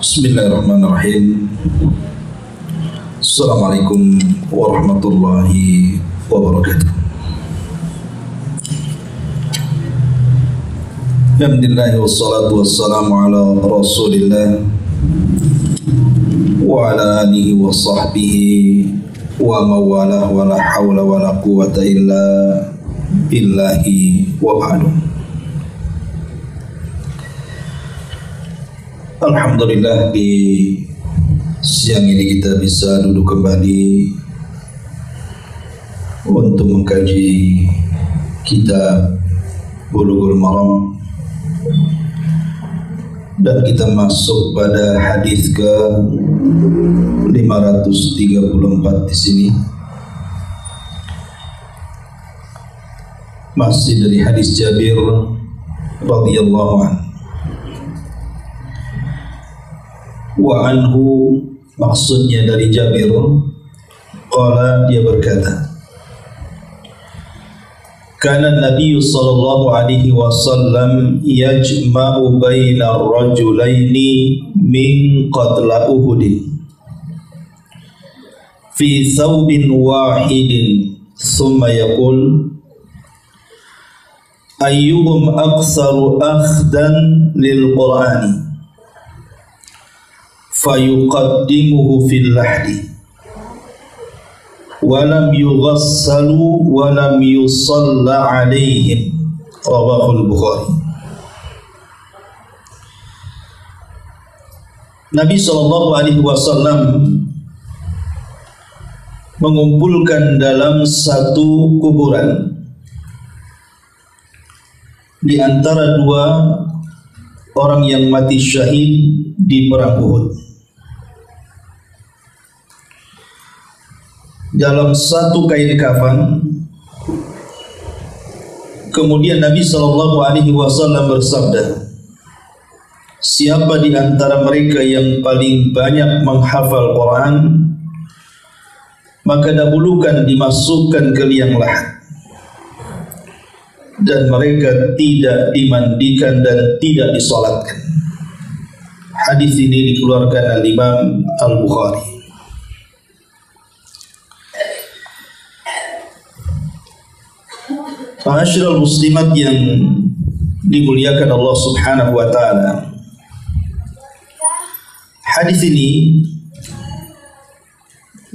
Bismillahirrahmanirrahim. Assalamualaikum warahmatullahi wabarakatuh. Alhamdulillah wassalatu wassalamu ala Rasulillah wa ala alihi wa sahbihi wa mawalah wa la hawla wa la quwwata illa billahi wa ba'du. Alhamdulillah, di siang ini kita bisa duduk kembali untuk mengkaji kitab Bulughul Maram, dan kita masuk pada hadis ke 534 di sini. Masih dari hadis Jabir radhiyallahu anhu. Wa anhu, maksudnya dari Jabir, qala, dia berkata, kana Nabi sallallahu alaihi wasallam yajma'u baina ar-rajulaini min qatla Uhud fi thawbin wahidin thumma yaqul ayyuhum aktsaru akhdan lil Qur'ani fayuqaddimuhu fil lahdi walam yughassalu walam yusalla alaihim, rawahul Bukhari. Nabi SAW mengumpulkan dalam satu kuburan di antara dua orang yang mati syahid di perang Uhud. Dalam satu kain kafan. Kemudian Nabi SAW bersabda, siapa di antara mereka yang paling banyak menghafal Quran, maka dahulukan dimasukkan ke liang lahat, dan mereka tidak dimandikan dan tidak disolatkan. Hadis ini dikeluarkan Al-Imam Al-Bukhari. Ma'asyiral muslimat yang dimuliakan Allah Subhanahu wa ta'ala, hadis ini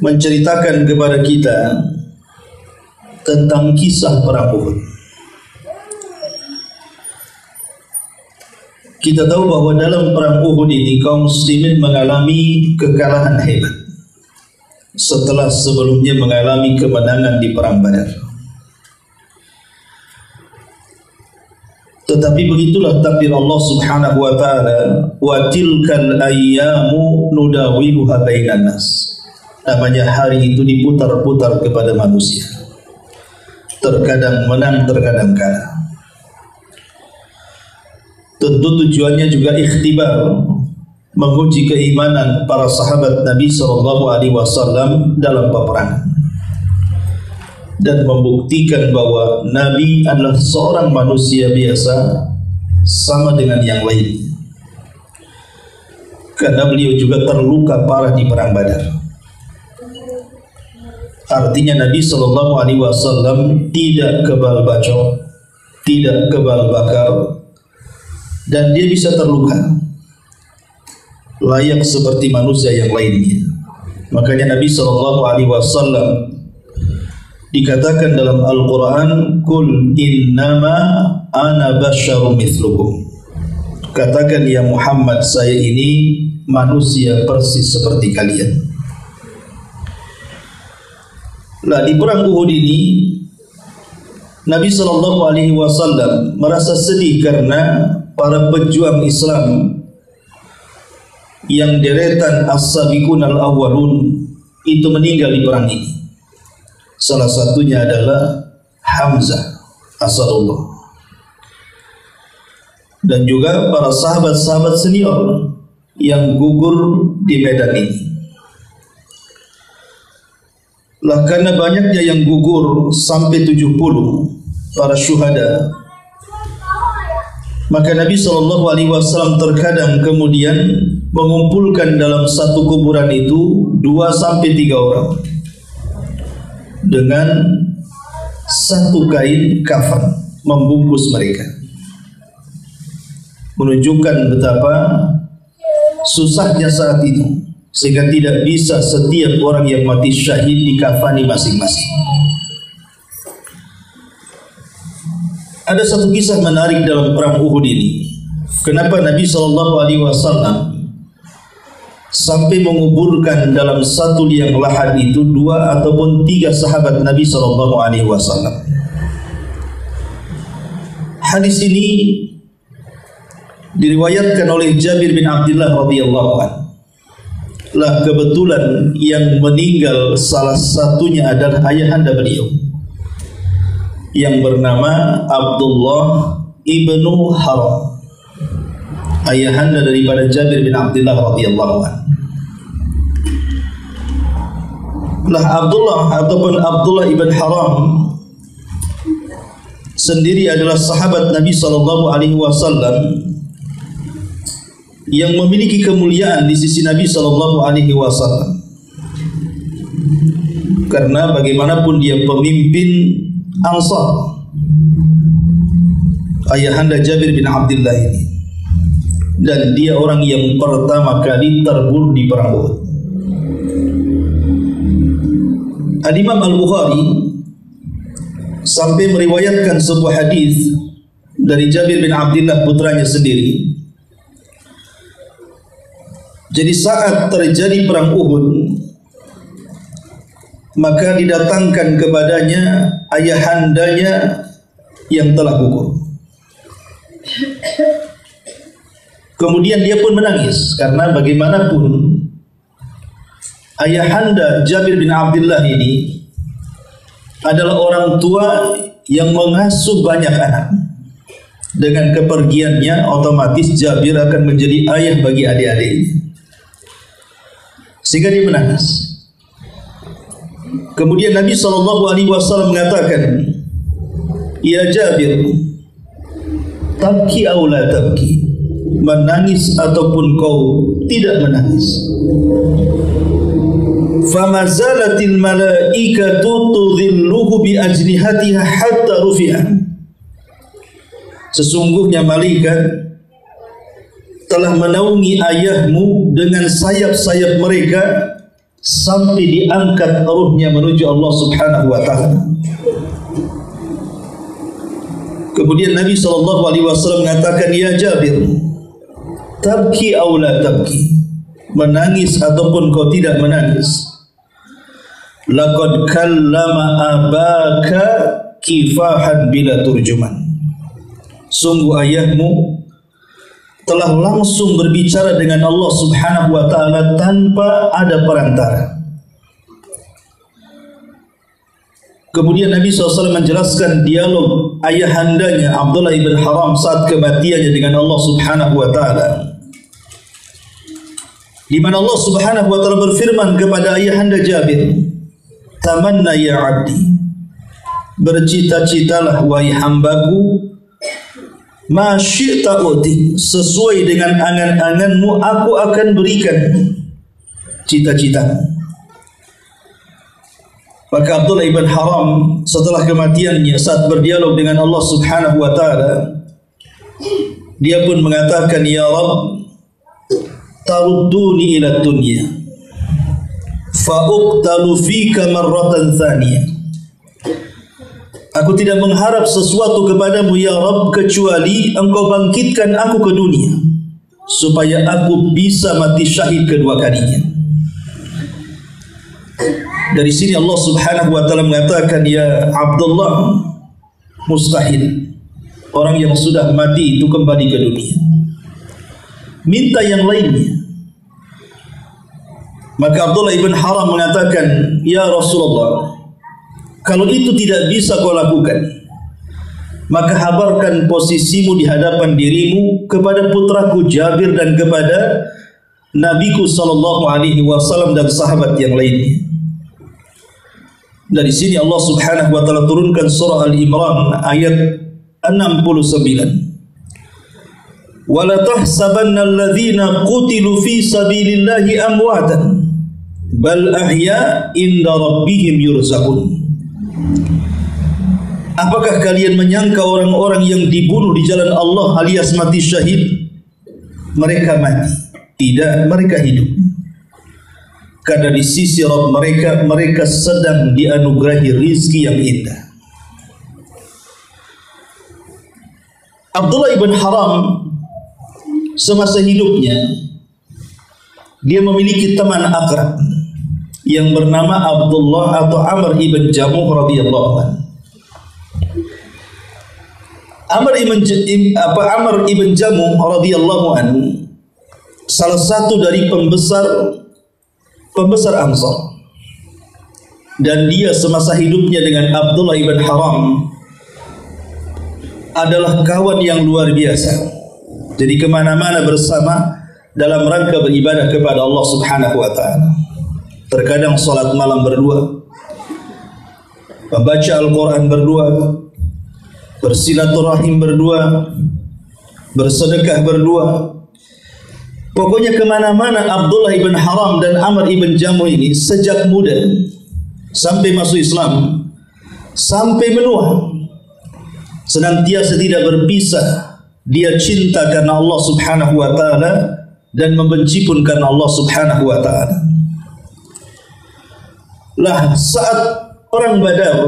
menceritakan kepada kita tentang kisah perang Uhud. Kita tahu bahwa dalam perang Uhud ini kaum muslimin mengalami kekalahan hebat setelah sebelumnya mengalami kemenangan di perang Badar. Tetapi begitulah takdir Allah Subhanahu wa ta'ala, wa tilkal ayyamu nudawiluha bainan nas. Namanya hari itu diputar-putar kepada manusia, terkadang menang, terkadang kalah. Tentu tujuannya juga ikhtibar, menguji keimanan para sahabat Nabi SAW dalam peperangan, dan membuktikan bahwa Nabi adalah seorang manusia biasa sama dengan yang lain, karena beliau juga terluka parah di perang Badar. Artinya Nabi SAW tidak kebal bacok, tidak kebal bakar, dan dia bisa terluka layak seperti manusia yang lainnya. Makanya Nabi SAW dikatakan dalam Al-Quran, Kul innama ana basyarum mithlukum. Katakan ya Muhammad, saya ini manusia persis seperti kalian. Nah, di perang Uhud ini Nabi SAW merasa sedih karena para pejuang Islam yang deretan as-sabiqun al-awwalun itu meninggal di perang ini. Salah satunya adalah Hamzah Asadullah, dan juga para sahabat-sahabat senior yang gugur di medan ini. Lah, karena banyaknya yang gugur sampai 70 para syuhada, Maka Nabi SAW terkadang kemudian mengumpulkan dalam satu kuburan itu 2 sampai 3 orang dengan satu kain kafan membungkus mereka, menunjukkan betapa susahnya saat itu, sehingga tidak bisa setiap orang yang mati syahid dikafani masing-masing. Ada satu kisah menarik dalam perang Uhud ini. Kenapa Nabi SAW sampai menguburkan dalam satu liang lahat itu 2 ataupun 3 sahabat Nabi SAW? Hadis ini diriwayatkan oleh Jabir bin Abdullah radhiyallahu anhu. Lah kebetulan yang meninggal salah satunya adalah ayahanda beliau yang bernama Abdullah ibnu Haram, ayahanda daripada Jabir bin Abdullah radhiyallahu anhu. Lah Abdullah ataupun Abdullah ibn Haram sendiri adalah sahabat Nabi SAW yang memiliki kemuliaan di sisi Nabi SAW, karena bagaimanapun dia pemimpin Ansar, ayahanda Jabir bin Abdullah ini, dan dia orang yang pertama kali terbunuh di perang Uhud. Al-Imam Al-Bukhari sampai meriwayatkan sebuah hadis dari Jabir bin Abdullah putranya sendiri. Jadi saat terjadi perang Uhud, maka didatangkan kepadanya ayahandanya yang telah gugur. Kemudian dia pun menangis, karena bagaimanapun ayahanda Jabir bin Abdullah ini adalah orang tua yang mengasuh banyak anak. Dengan kepergiannya, otomatis Jabir akan menjadi ayah bagi adik-adiknya, sehingga dia menangis. Kemudian Nabi SAW mengatakan, "Ya Jabir, tabki aw la tabki?" Menangis ataupun kau tidak menangis. Famazalatil malaikatu tudhilluhu bi ajnihatiha hatta rufi'a. Sesungguhnya malaikat telah menaungi ayahmu dengan sayap-sayap mereka sampai diangkat ruhnya menuju Allah Subhanahu wa taala. Kemudian Nabi SAW mengatakan, "Ya Jabir, tabki aw la tabki?" Menangis ataupun kau tidak menangis. Laqad kallama abaka kifahan bila turjuman. Sungguh ayahmu telah langsung berbicara dengan Allah Subhanahu wa taala tanpa ada perantara. Kemudian Nabi SAW menjelaskan dialog ayahandanya Abdullah ibn Haram saat kematiannya dengan Allah Subhanahu wa taala, di mana Allah Subhanahu wa taala berfirman kepada ayahanda Jabir, "Tamanna ya 'abdi." Bercita-citalah wahai hambaku, ma syi'ta uti, sesuai dengan angan-anganmu aku akan berikan cita-citamu. Maka Abdullah ibn Haram setelah kematiannya saat berdialog dengan Allah Subhanahu wa taala, dia pun mengatakan, "Ya Rabb, tarudduni ila dunya fa uqtalu fika marratan thaniyah." Aku tidak mengharap sesuatu kepadamu ya Rabb, kecuali engkau bangkitkan aku ke dunia supaya aku bisa mati syahid kedua kalinya. Dari sini Allah Subhanahu wa taala mengatakan, "Ya Abdullah, mustahil orang yang sudah mati itu kembali ke dunia. Minta yang lainnya." Maka Abdullah ibn Haram mengatakan, "Ya Rasulullah, kalau itu tidak bisa kau lakukan, maka habarkan posisimu di hadapan dirimu kepada putraku Jabir dan kepada Nabiku SAW dan sahabat yang lainnya." Dari sini Allah Subhanahu wa taala turunkan surah Al-Imran ayat 69. "Wala tahsabanna alladhina qutilu fi sabilillahi amwatan bal ahya inda rabbihim yurzaqun." Apakah kalian menyangka orang-orang yang dibunuh di jalan Allah alias mati syahid mereka mati? Tidak, mereka hidup. Karena di sisi Rabb mereka sedang dianugerahi rizki yang indah. Abdullah ibn Haram semasa hidupnya dia memiliki teman akrab yang bernama Abdullah atau Amr ibn Jamuh radhiyallahu anhu. Amr ibn Jamuh radhiyallahu anhu salah satu dari pembesar Ansar, dan dia semasa hidupnya dengan Abdullah ibn Haram adalah kawan yang luar biasa. Jadi kemana-mana bersama dalam rangka beribadah kepada Allah Subhanahu wa ta'ala. Terkadang salat malam berdua, membaca Al-Quran berdua, bersilaturahim berdua, bersedekah berdua. Pokoknya kemana-mana Abdullah ibn Haram dan Amr ibn Jamuh ini sejak muda sampai masuk Islam, sampai menua, senantiasa tidak berpisah. Dia cinta karena Allah Subhanahu wa ta'ala dan membenci pun karena Allah Subhanahu wa ta'ala. Lah saat perang Badar,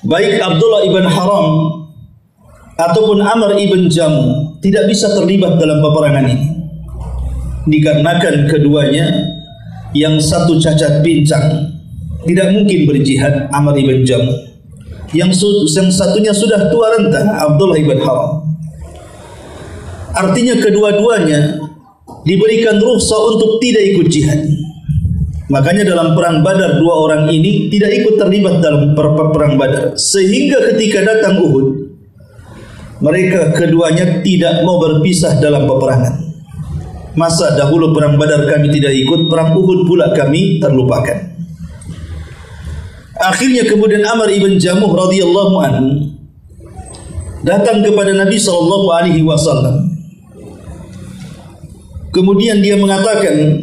baik Abdullah ibn Haram ataupun Amr ibn Jamuh tidak bisa terlibat dalam peperangan ini, dikarenakan keduanya yang satu cacat pincang, tidak mungkin berjihad. Amr ibn Jamuh yang satunya sudah tua renta, Abdullah ibn Haram. Artinya kedua-duanya diberikan rukhsah untuk tidak ikut jihad. Makanya dalam perang Badar dua orang ini tidak ikut terlibat dalam perang Badar, sehingga ketika datang Uhud mereka keduanya tidak mau berpisah dalam peperangan. Masa dahulu perang Badar kami tidak ikut, perang Uhud pula kami terlupakan. Akhirnya kemudian Amr ibn Jamuh radhiyallahu anhu datang kepada Nabi sallallahu alaihi wasallam. Kemudian dia mengatakan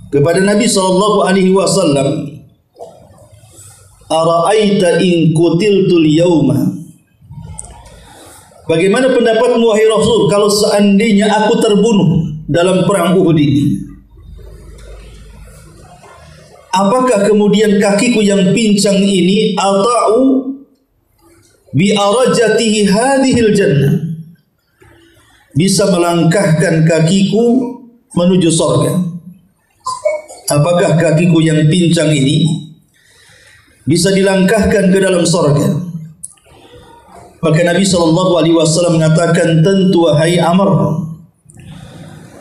kepada Nabi sallallahu alaihi wasallam, "Ara'aita in qutiltul yauma?" Bagaimana pendapatmu wahai Rasul kalau seandainya aku terbunuh dalam perang Uhud ini? Apakah kemudian kakiku yang pincang ini ata'u bi arajatihi hadhil jannah, bisa melangkahkan kakiku menuju surga? Apakah kakiku yang pincang ini bisa dilangkahkan ke dalam surga? Maka Nabi SAW mengatakan, tentu wahai Amr.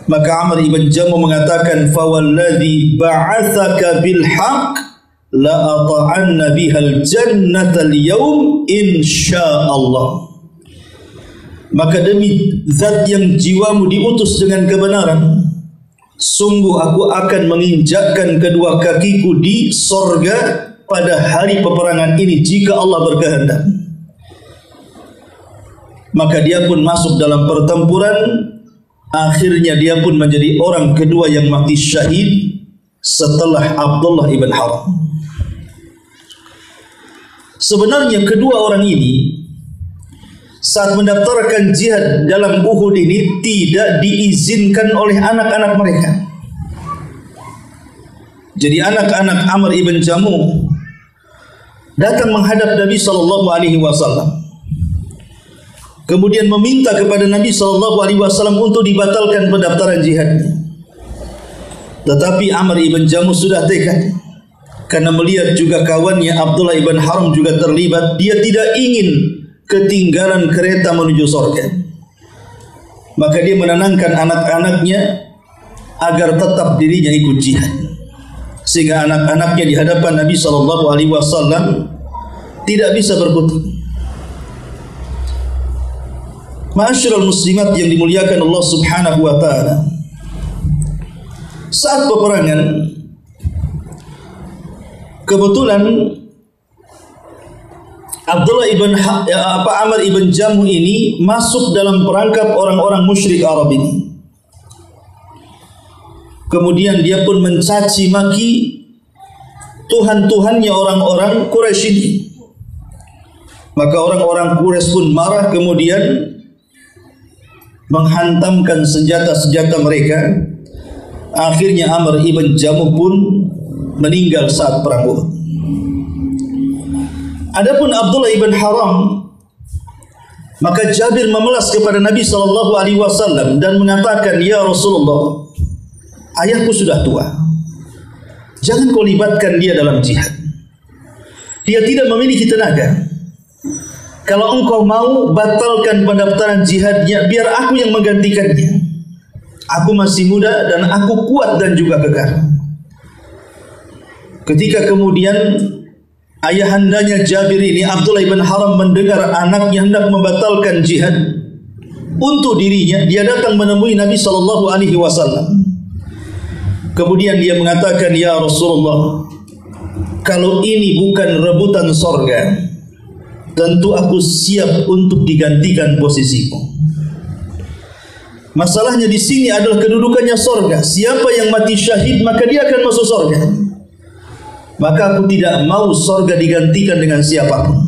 Maka Amr ibn Jamuh mengatakan, fawalladhi ba'athaka bilhaq la ata'anna bihal jannata al-yawm insya'allah. Maka demi zat yang jiwamu diutus dengan kebenaran, sungguh aku akan menginjakkan kedua kakiku di sorga pada hari peperangan ini jika Allah berkehendak. Maka dia pun masuk dalam pertempuran. Akhirnya dia pun menjadi orang kedua yang mati syahid setelah Abdullah ibn Haram. Sebenarnya kedua orang ini saat mendaftarkan jihad dalam Uhud ini tidak diizinkan oleh anak-anak mereka. Jadi anak-anak Amr ibn Jamuh datang menghadap Nabi SAW. Kemudian meminta kepada Nabi SAW untuk dibatalkan pendaftaran jihadnya. Tetapi Amr ibn Jamuh sudah tekad, karena melihat juga kawannya Abdullah ibn Haram juga terlibat, dia tidak ingin ketinggalan kereta menuju surga. Maka dia menenangkan anak-anaknya agar tetap dirinya ikut jihad, sehingga anak-anaknya di hadapan Nabi SAW tidak bisa berkutik. Ma'asyiral muslimat yang dimuliakan Allah Subhanahu wa ta'ala, saat peperangan kebetulan Amr ibn Jamuh ini masuk dalam perangkap orang-orang musyrik Arab ini. Kemudian dia pun mencaci maki Tuhan-Tuhannya orang-orang Quraisy ini. Maka orang-orang Quraisy pun marah, kemudian menghantamkan senjata-senjata mereka. Akhirnya Amr ibn Jamuh pun meninggal saat perang Uhud. Adapun Abdullah ibn Haram, maka Jabir memelas kepada Nabi SAW dan mengatakan, "Ya Rasulullah, ayahku sudah tua. Jangan kau libatkan dia dalam jihad. Dia tidak memiliki tenaga. Kalau engkau mau batalkan pendaftaran jihadnya, biar aku yang menggantikannya. Aku masih muda dan aku kuat dan juga kekar." Ketika kemudian ayahandanya Jabir ini, Abdullah ibn Haram, mendengar anaknya hendak membatalkan jihad untuk dirinya, dia datang menemui Nabi SAW. Kemudian dia mengatakan, "Ya Rasulullah, kalau ini bukan rebutan sorga, tentu aku siap untuk digantikan posisiku. Masalahnya di sini adalah kedudukannya sorga. Siapa yang mati syahid maka dia akan masuk sorga. Maka aku tidak mau sorga digantikan dengan siapapun."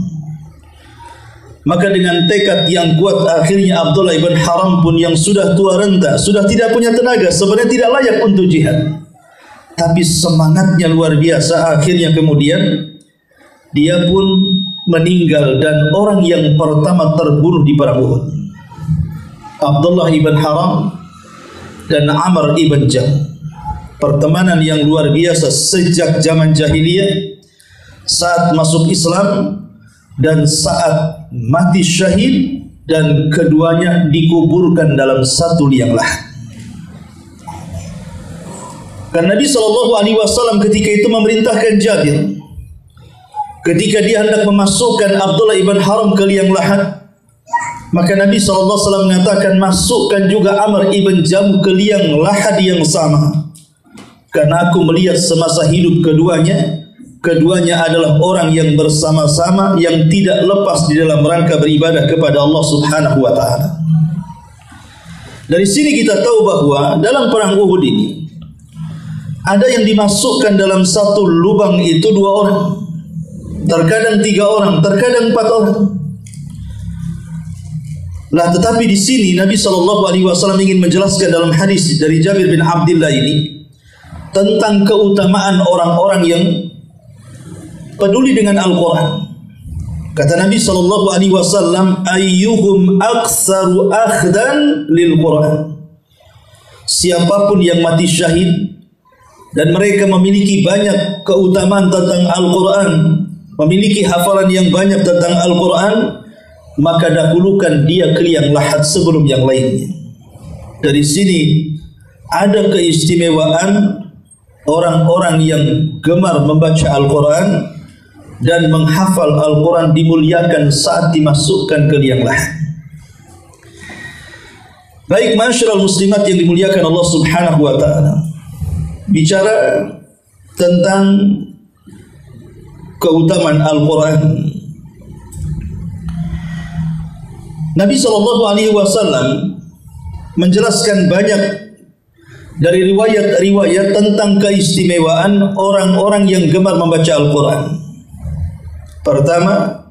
Maka dengan tekad yang kuat, akhirnya Abdullah ibn Haram pun yang sudah tua renta, sudah tidak punya tenaga, sebenarnya tidak layak untuk jihad, tapi semangatnya luar biasa. Akhirnya kemudian dia pun meninggal dan orang yang pertama terbunuh di perang Uhud, Abdullah ibn Haram dan Amr ibn Jamuh. Pertemanan yang luar biasa sejak zaman jahiliyah, saat masuk Islam dan saat mati syahid, dan keduanya dikuburkan dalam satu liang lahat. Dan Nabi SAW ketika itu memerintahkan Jabir, ketika dia hendak memasukkan Abdullah ibn Haram ke liang lahat, maka Nabi SAW mengatakan, "Masukkan juga Amr ibn Jamuh ke liang lahat yang sama, karena aku melihat semasa hidup keduanya adalah orang yang bersama-sama, yang tidak lepas di dalam rangka beribadah kepada Allah Subhanahu wa taala." Dari sini kita tahu bahwa dalam perang Uhud ini ada yang dimasukkan dalam satu lubang itu 2 orang, terkadang 3 orang, terkadang 4 orang. Lah, tetapi di sini Nabi SAW ingin menjelaskan dalam hadis dari Jabir bin Abdullah ini tentang keutamaan orang-orang yang peduli dengan Al-Quran. Kata Nabi SAW, "Ayyuhum aktsaru akhdan lil Quran." Siapapun yang mati syahid dan mereka memiliki banyak keutamaan tentang Al-Quran, memiliki hafalan yang banyak tentang Al-Quran, maka dahulukan dia ke liang lahat sebelum yang lainnya. Dari sini ada keistimewaan orang-orang yang gemar membaca Al-Quran dan menghafal Al-Quran dimuliakan saat dimasukkan ke liang lahat. Baik, masyarakat muslimat yang dimuliakan Allah Subhanahu wa taala, bicara tentang keutamaan Al-Quran, Nabi SAW menjelaskan banyak dari riwayat-riwayat tentang keistimewaan orang-orang yang gemar membaca Al-Quran. Pertama,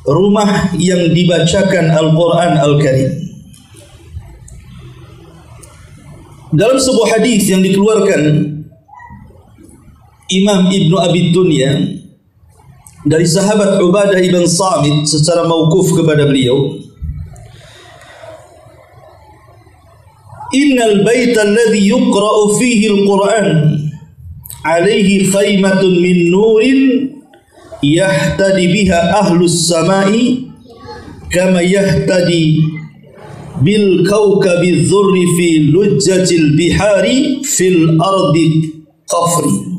rumah yang dibacakan Al-Quran Al-Karim. Dalam sebuah hadis yang dikeluarkan Imam Ibnu Abi Dunya dari sahabat Ubadah ibn Samit secara mauquf kepada beliau, "Innal baita alladhi yuqra'u fihi al-Qur'an alaihi khaymatun min nurin yahtadi biha ahlus samai kama yahtadi bil kawkabi dzurri fi lujjatil bihari fil ardi qafri."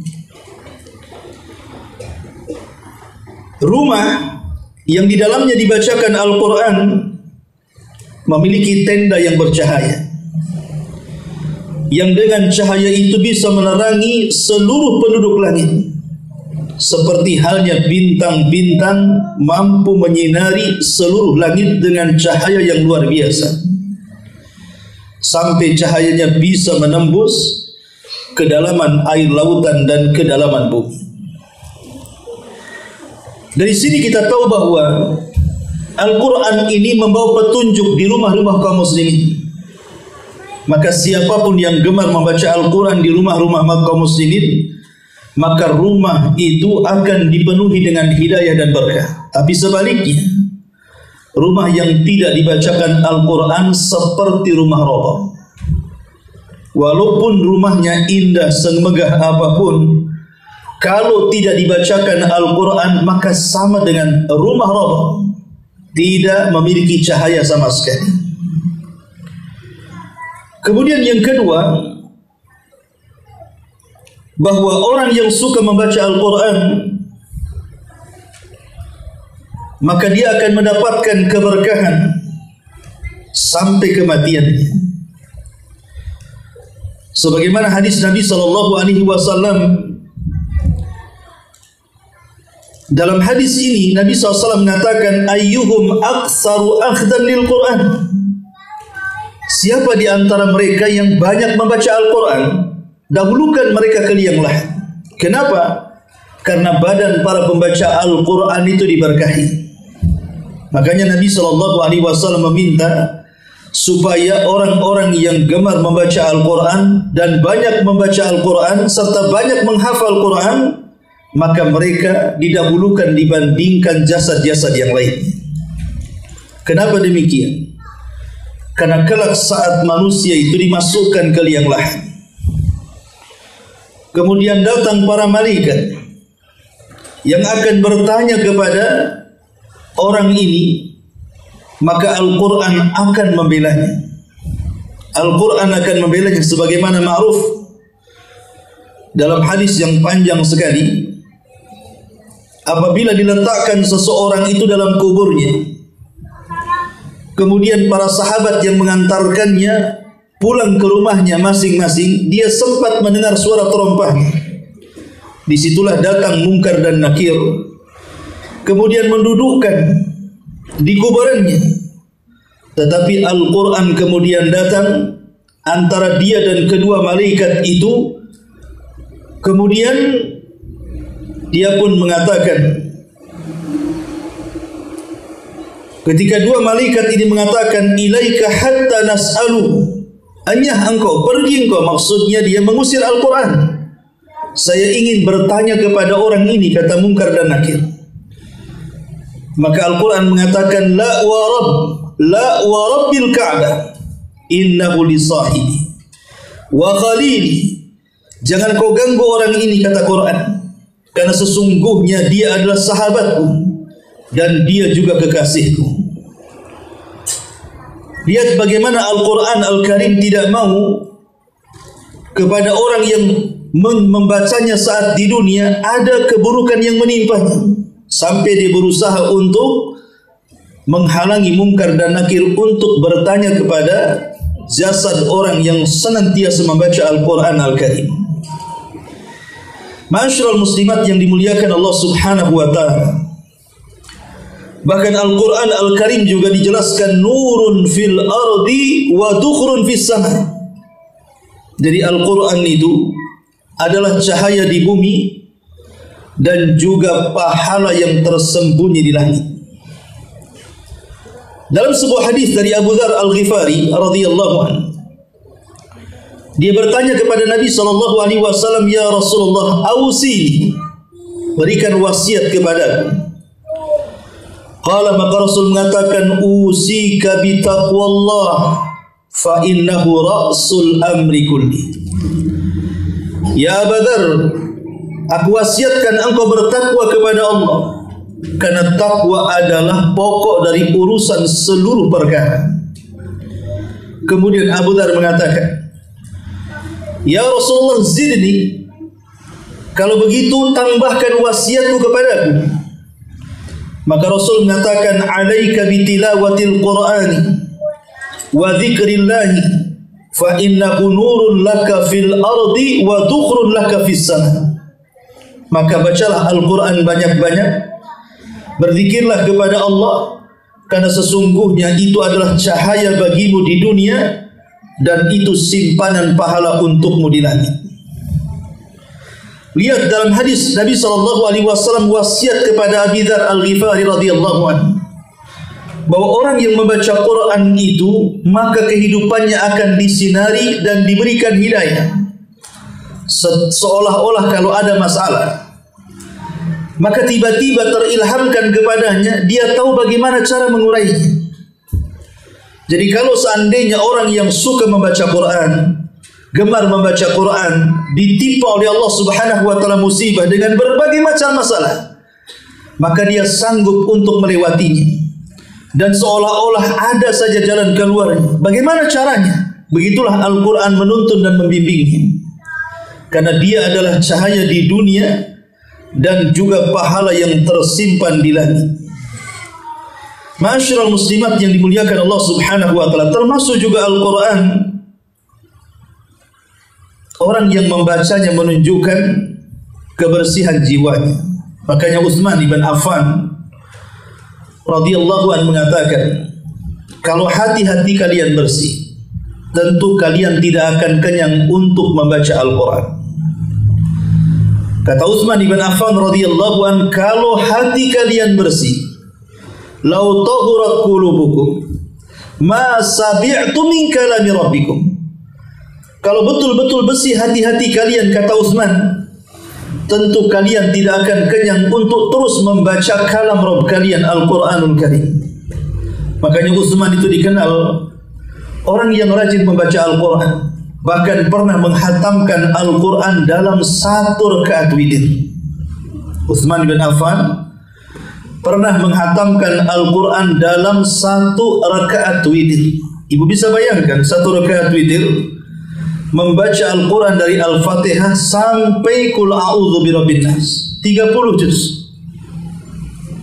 Rumah yang di dalamnya dibacakan Al-Quran memiliki tenda yang bercahaya, yang dengan cahaya itu bisa menerangi seluruh penduduk langit, seperti halnya bintang-bintang mampu menyinari seluruh langit dengan cahaya yang luar biasa, sampai cahayanya bisa menembus kedalaman air lautan dan kedalaman bumi. Dari sini kita tahu bahwa Al-Quran ini membawa petunjuk di rumah-rumah kaum muslimin. Maka siapapun yang gemar membaca Al-Quran di rumah-rumah kaum muslimin, maka rumah itu akan dipenuhi dengan hidayah dan berkah. Tapi sebaliknya, rumah yang tidak dibacakan Al-Quran seperti rumah roboh. Walaupun rumahnya indah semegah apapun, kalau tidak dibacakan Al-Quran maka sama dengan rumah roboh, tidak memiliki cahaya sama sekali. Kemudian yang kedua, bahwa orang yang suka membaca Al-Quran maka dia akan mendapatkan keberkahan sampai kematiannya. Sebagaimana hadis Nabi SAW, dalam hadis ini Nabi SAW mengatakan, ayyuhum aktsaru akhdan lil Quran. Siapa di antara mereka yang banyak membaca Al-Quran, dahulukan mereka ke liang lahat. Kenapa? Karena badan para pembaca Al-Quran itu diberkahi. Makanya Nabi SAW meminta supaya orang-orang yang gemar membaca Al-Quran dan banyak membaca Al-Quran serta banyak menghafal Al-Quran, maka mereka didahulukan dibandingkan jasad-jasad yang lain. Kenapa demikian? Karena kelak saat manusia itu dimasukkan ke liang lahat, kemudian datang para malaikat yang akan bertanya kepada orang ini, maka Al-Quran akan membelanya. Al-Quran akan membelanya sebagaimana ma'ruf dalam hadis yang panjang sekali. Apabila diletakkan seseorang itu dalam kuburnya, kemudian para sahabat yang mengantarkannya pulang ke rumahnya masing-masing, dia sempat mendengar suara terompahnya. Disitulah datang Munkar dan Nakir, kemudian mendudukkan di kuburannya. Tetapi Al-Quran kemudian datang antara dia dan kedua malaikat itu. Kemudian dia pun mengatakan, ketika dua malaikat ini mengatakan, ilaika hatta nas'alu, hanya engkau, pergi engkau, maksudnya dia mengusir Al-Quran. Saya ingin bertanya kepada orang ini, kata Munkar dan Nakir. Maka Al-Quran mengatakan, la wa rabbil Ka'bah innahu li sahibi wa khalili. Jangan kau ganggu orang ini, kata Quran, karena sesungguhnya dia adalah sahabatku dan dia juga kekasihku. Lihat bagaimana Al-Quran Al-Karim tidak mau kepada orang yang membacanya saat di dunia ada keburukan yang menimpanya, sampai dia berusaha untuk menghalangi Munkar dan Nakir untuk bertanya kepada jasad orang yang senantiasa membaca Al-Quran Al-Karim. Ma'asyiral muslimat yang dimuliakan Allah Subhanahu wa ta'ala, bahkan Al-Quran Al-Karim juga dijelaskan nurun fil ardi wa dukhrun fis sama. Jadi Al-Quran itu adalah cahaya di bumi dan juga pahala yang tersembunyi di langit. Dalam sebuah hadis dari Abu Dzar Al-Ghifari radhiyallahu anhu, dia bertanya kepada Nabi SAW, ya Rasulullah, ausini, berikan wasiat kepadaku. Qala, maka Rasul mengatakan, usika bi taqwallah fa innahu ra'sul amri kulli. Ya Abu Dzar, aku wasiatkan engkau bertakwa kepada Allah, karena takwa adalah pokok dari urusan seluruh perkara. Kemudian Abu Dzar mengatakan, ya Rasulullah, zidni, kalau begitu tambahkan wasiatku kepadaku. Maka Rasul mengatakan, alaika bitilawatil Qur'ani wa dzikrillahi fa innahu nurun laka fil ardi wa dukhrun laka fis sama. maka bacalah Al-Quran banyak-banyak, berzikirlah kepada Allah, karena sesungguhnya itu adalah cahaya bagimu di dunia dan itu simpanan pahala untukmu di langit. Lihat dalam hadis Nabi SAW wasiat kepada Abi Dzar Al-Ghifari radhiyallahu anhu bahwa orang yang membaca Quran itu maka kehidupannya akan disinari dan diberikan hidayah. Seolah-olah kalau ada masalah, maka tiba-tiba terilhamkan kepadanya, dia tahu bagaimana cara mengurainya. Jadi kalau seandainya orang yang suka membaca Quran, gemar membaca Quran, ditimpa oleh Allah Subhanahu wa taala musibah dengan berbagai macam masalah, maka dia sanggup untuk melewatinya. Dan seolah-olah ada saja jalan keluarnya. Bagaimana caranya? Begitulah Al-Quran menuntun dan membimbingnya. Karena dia adalah cahaya di dunia dan juga pahala yang tersimpan di langit. Ma'asyiral muslimat yang dimuliakan Allah Subhanahu wa taala, termasuk juga Al-Quran, orang yang membacanya menunjukkan kebersihan jiwanya. Makanya Utsman bin Affan radhiyallahu anhu mengatakan, kalau hati-hati kalian bersih, tentu kalian tidak akan kenyang untuk membaca Al-Quran. Kata Utsman bin Affan radhiyallahu anhu, kalau hati kalian bersih, lau tahurat qulubukum ma sabi'tu min kalami rabbikum. Kalau betul-betul bersih hati-hati kalian, kata Utsman, tentu kalian tidak akan kenyang untuk terus membaca kalam Rabb kalian Al-Quranul Karim. Makanya Utsman itu dikenal orang yang rajin membaca Al-Quran, bahkan pernah menghatamkan Al-Quran dalam satu rakaat witir. Utsman bin Affan pernah menghatamkan Al-Quran dalam satu rakaat witir. Ibu bisa bayangkan satu rakaat witir membaca Al-Quran dari Al-Fatihah sampai Qul a'udzu birabbin nas, 30 juz.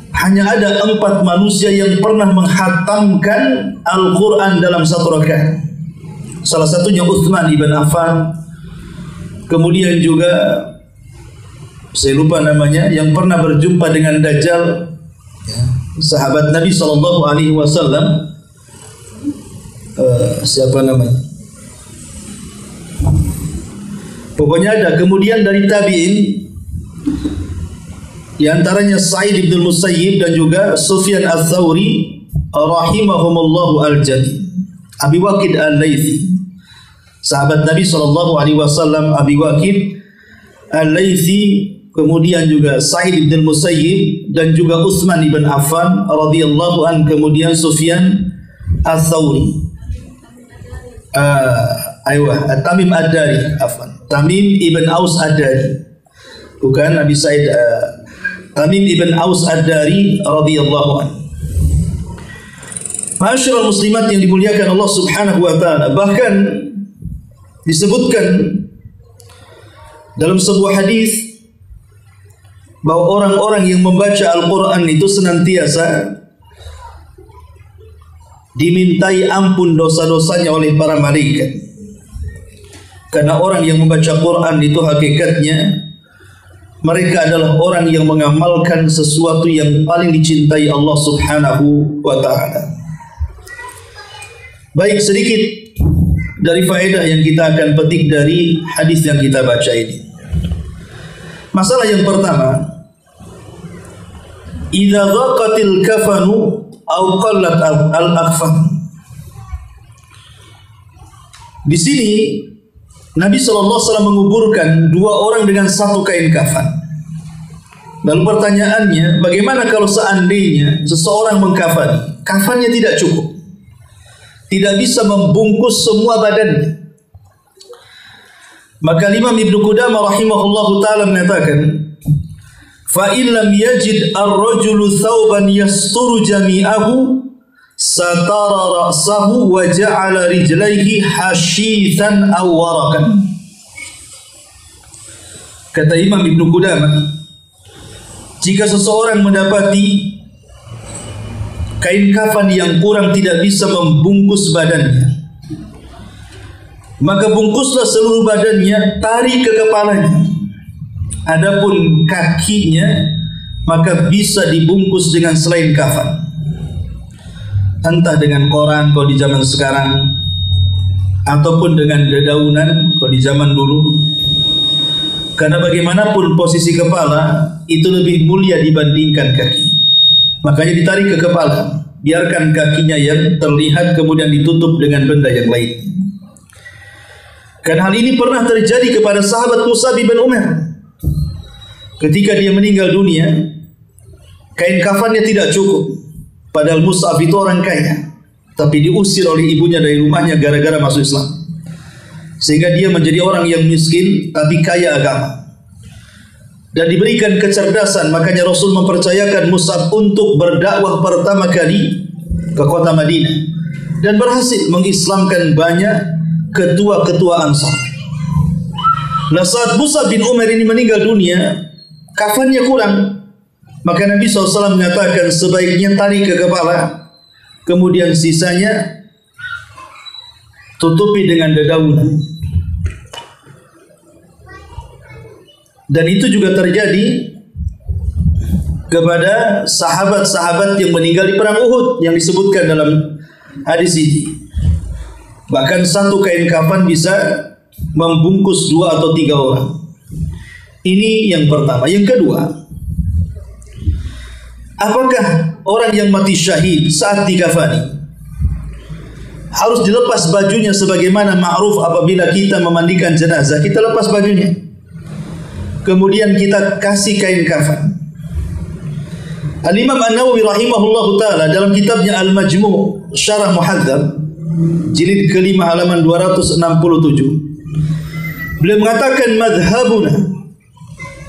Hanya ada 4 manusia yang pernah menghatamkan Al-Quran dalam satu rakaat. Salah satunya Utsman bin Affan. Kemudian juga saya lupa namanya, yang pernah berjumpa dengan Dajjal, sahabat Nabi SAW. Siapa namanya? Pokoknya ada. Kemudian dari tabi'in, di antaranya Sa'id bin Musayyib dan juga Sufyan Ats-Tsauri rahimahumullahu al-jami'. Abi Waqid al-Laythi, sahabat Nabi SAW, Abi Waqid al-Laythi, kemudian juga Sa'id bin Musayyib dan juga Utsman bin Affan radhiyallahu an, kemudian Sufyan Ats-Tsauri. Tamim Ad-Dari, Tamim ibn Aus Ad-Dari, bukan Nabi Sa'id, Tamim ibn Aus Ad-Dari radhiyallahu anhu. Ma'asyiral muslimat yang dimuliakan Allah Subhanahu wa taala, bahkan disebutkan dalam sebuah hadis bahwa orang-orang yang membaca Al-Quran itu senantiasa dimintai ampun dosa-dosanya oleh para malaikat. Karena orang yang membaca Quran itu hakikatnya mereka adalah orang yang mengamalkan sesuatu yang paling dicintai Allah Subhanahu wa taala. Baik, sedikit dari faedah yang kita akan petik dari hadis yang kita baca ini. Masalah yang pertama, idza dhaqatil kafanu aw qallat al-akfan. Di sini Nabi SAW menguburkan 2 orang dengan 1 kain kafan. Lalu pertanyaannya, bagaimana kalau seandainya seseorang mengkafani, kafannya tidak cukup, tidak bisa membungkus semua badannya? Maka Imam Ibnu Qudamah rahimahullahu ta'ala mengatakan, fa in lam yajid ar-rajulu thawban yasturu jami'ahu satara ra'sahu wa ja'ala rijlaihi hashithan aw warakan. Kata Imam Ibnu Qudamah, jika seseorang mendapati kain kafan yang kurang tidak bisa membungkus badannya, maka bungkuslah seluruh badannya, tarik ke kepalanya. Adapun kakinya maka bisa dibungkus dengan selain kafan, entah dengan koran kalau di zaman sekarang, ataupun dengan dedaunan kalau di zaman dulu. Karena bagaimanapun posisi kepala itu lebih mulia dibandingkan kaki, makanya ditarik ke kepala, biarkan kakinya yang terlihat kemudian ditutup dengan benda yang lain. Karena hal ini pernah terjadi kepada sahabat Mus'ab bin Umair. Ketika dia meninggal dunia, kain kafannya tidak cukup. Padahal Mus'ab itu orang kaya, tapi diusir oleh ibunya dari rumahnya gara-gara masuk Islam, sehingga dia menjadi orang yang miskin tapi kaya agama. Dan diberikan kecerdasan, makanya Rasul mempercayakan Mus'ab untuk berdakwah pertama kali ke kota Madinah, dan berhasil mengislamkan banyak ketua-ketua Ansar. Nah, saat Mus'ab bin Umair ini meninggal dunia, kafannya kurang, maka Nabi SAW mengatakan sebaiknya tarik ke kepala, kemudian sisanya tutupi dengan dedaunan. Dan itu juga terjadi kepada sahabat-sahabat yang meninggal di perang Uhud yang disebutkan dalam hadis ini. Bahkan satu kain kafan bisa membungkus 2 atau 3 orang. Ini yang pertama. Yang kedua, apakah orang yang mati syahid saat dikafani harus dilepas bajunya sebagaimana ma'ruf apabila kita memandikan jenazah, kita lepas bajunya, kemudian kita kasih kain kafan. Al-Imam An-Nawawi rahimahullahu ta'ala dalam kitabnya Al-Majmu' Syarah Muhadzab jilid ke-5 halaman 267, beliau mengatakan madhabuna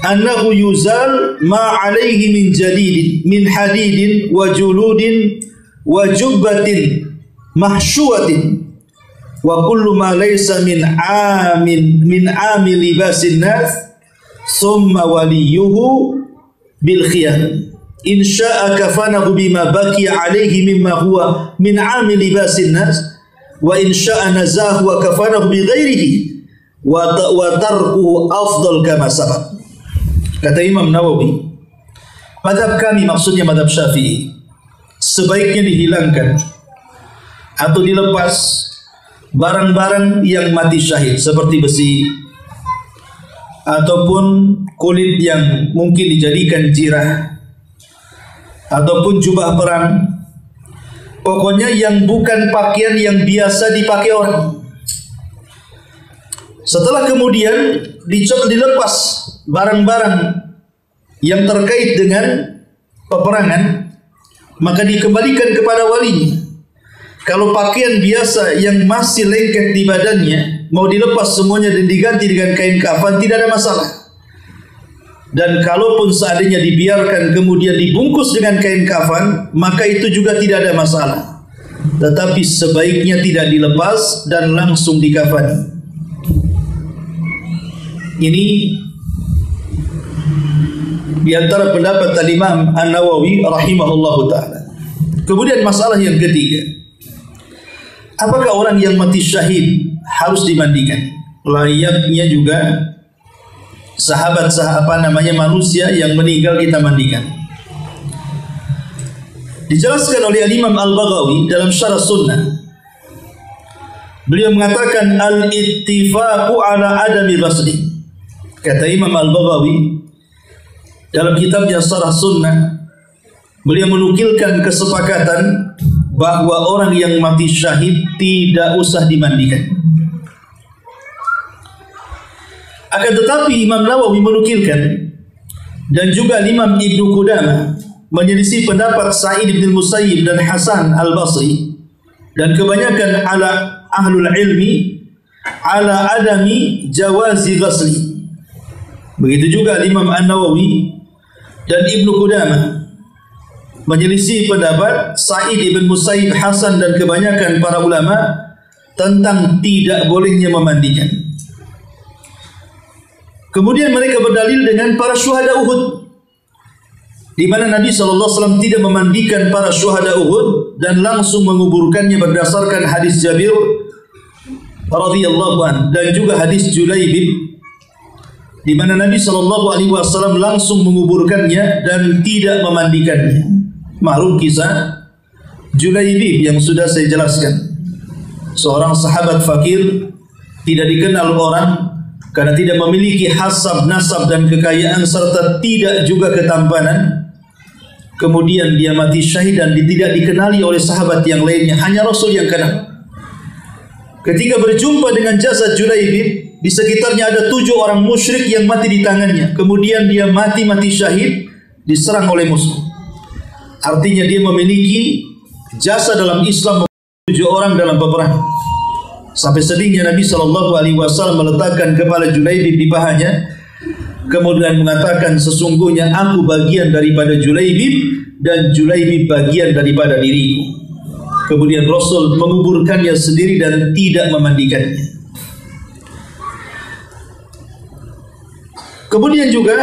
annahu yuzal ma alaihi min jadidin min hadidin wa juludin wa jubbatin mahsyuatin wa kullu ma laysa min amil libasin nas summa waliyuhu bil khiyar in sya'a kafanahu bima baqiya alaihi mimma huwa min amil libasin nas wa in sya'a nazahu wa kafanahu bi ghairihi wa tarkuhu afdal kama sabaq. Kata Imam Nawawi, madhab kami, maksudnya madhab Syafi'i, sebaiknya dihilangkan atau dilepas barang-barang yang mati syahid seperti besi ataupun kulit yang mungkin dijadikan jirah ataupun jubah perang, pokoknya yang bukan pakaian yang biasa dipakai orang. Setelah kemudian dilepas barang-barang yang terkait dengan peperangan, maka dikembalikan kepada walinya. Kalau pakaian biasa yang masih lengket di badannya mau dilepas semuanya dan diganti dengan kain kafan, tidak ada masalah. Dan kalaupun seandainya dibiarkan kemudian dibungkus dengan kain kafan, maka itu juga tidak ada masalah. Tetapi sebaiknya tidak dilepas dan langsung dikafani. Ini di antara pendapat Al-Imam An-Nawawi rahimahullahu ta'ala. Kemudian masalah yang ketiga, apakah orang yang mati syahid harus dimandikan? Layaknya juga manusia yang meninggal kita mandikan. Dijelaskan oleh Al-Imam Al-Baghawi dalam Syarah Sunnah. Beliau mengatakan al-ittifaqu ala adami ghasli. Kata Imam Al-Baghawi dalam kitabnya Syarah Sunnah, beliau menukilkan kesepakatan bahwa orang yang mati syahid tidak usah dimandikan. Akan tetapi Imam Nawawi menukilkan, dan juga Imam Ibnu Qudamah menyelisih pendapat Sa'id bin Musayyib dan Hasan Al-Basri, dan kebanyakan ahlul ilmi ala adami jawazi ghasli. Begitu juga Imam An-Nawawi dan Ibnu Qudamah menyelisih pendapat Sa'id bin Musayyib, Hasan dan kebanyakan para ulama tentang tidak bolehnya memandikan. Kemudian mereka berdalil dengan para syuhada Uhud, di mana Nabi SAW tidak memandikan para syuhada Uhud dan langsung menguburkannya berdasarkan hadis Jabir radhiyallahu anhu dan juga hadis Julaibib di mana Nabi SAW langsung menguburkannya dan tidak memandikannya. Ma'ruf kisah Julaibib yang sudah saya jelaskan. Seorang sahabat fakir, tidak dikenal orang karena tidak memiliki hasab, nasab dan kekayaan serta tidak juga ketampanan. Kemudian dia mati syahid dan tidak dikenali oleh sahabat yang lainnya, hanya Rasul yang kenal. Ketika berjumpa dengan jasad Julaibib, di sekitarnya ada 7 orang musyrik yang mati di tangannya. Kemudian dia mati syahid, diserang oleh musuh. Artinya dia memiliki jasa dalam Islam 7 orang dalam peperangan. Sampai sedihnya Nabi SAW meletakkan kepala Julaibib di pahanya, kemudian mengatakan, sesungguhnya aku bagian daripada Julaibib dan Julaibib bagian daripada diriku. Kemudian Rasul menguburkannya sendiri dan tidak memandikannya. Kemudian juga,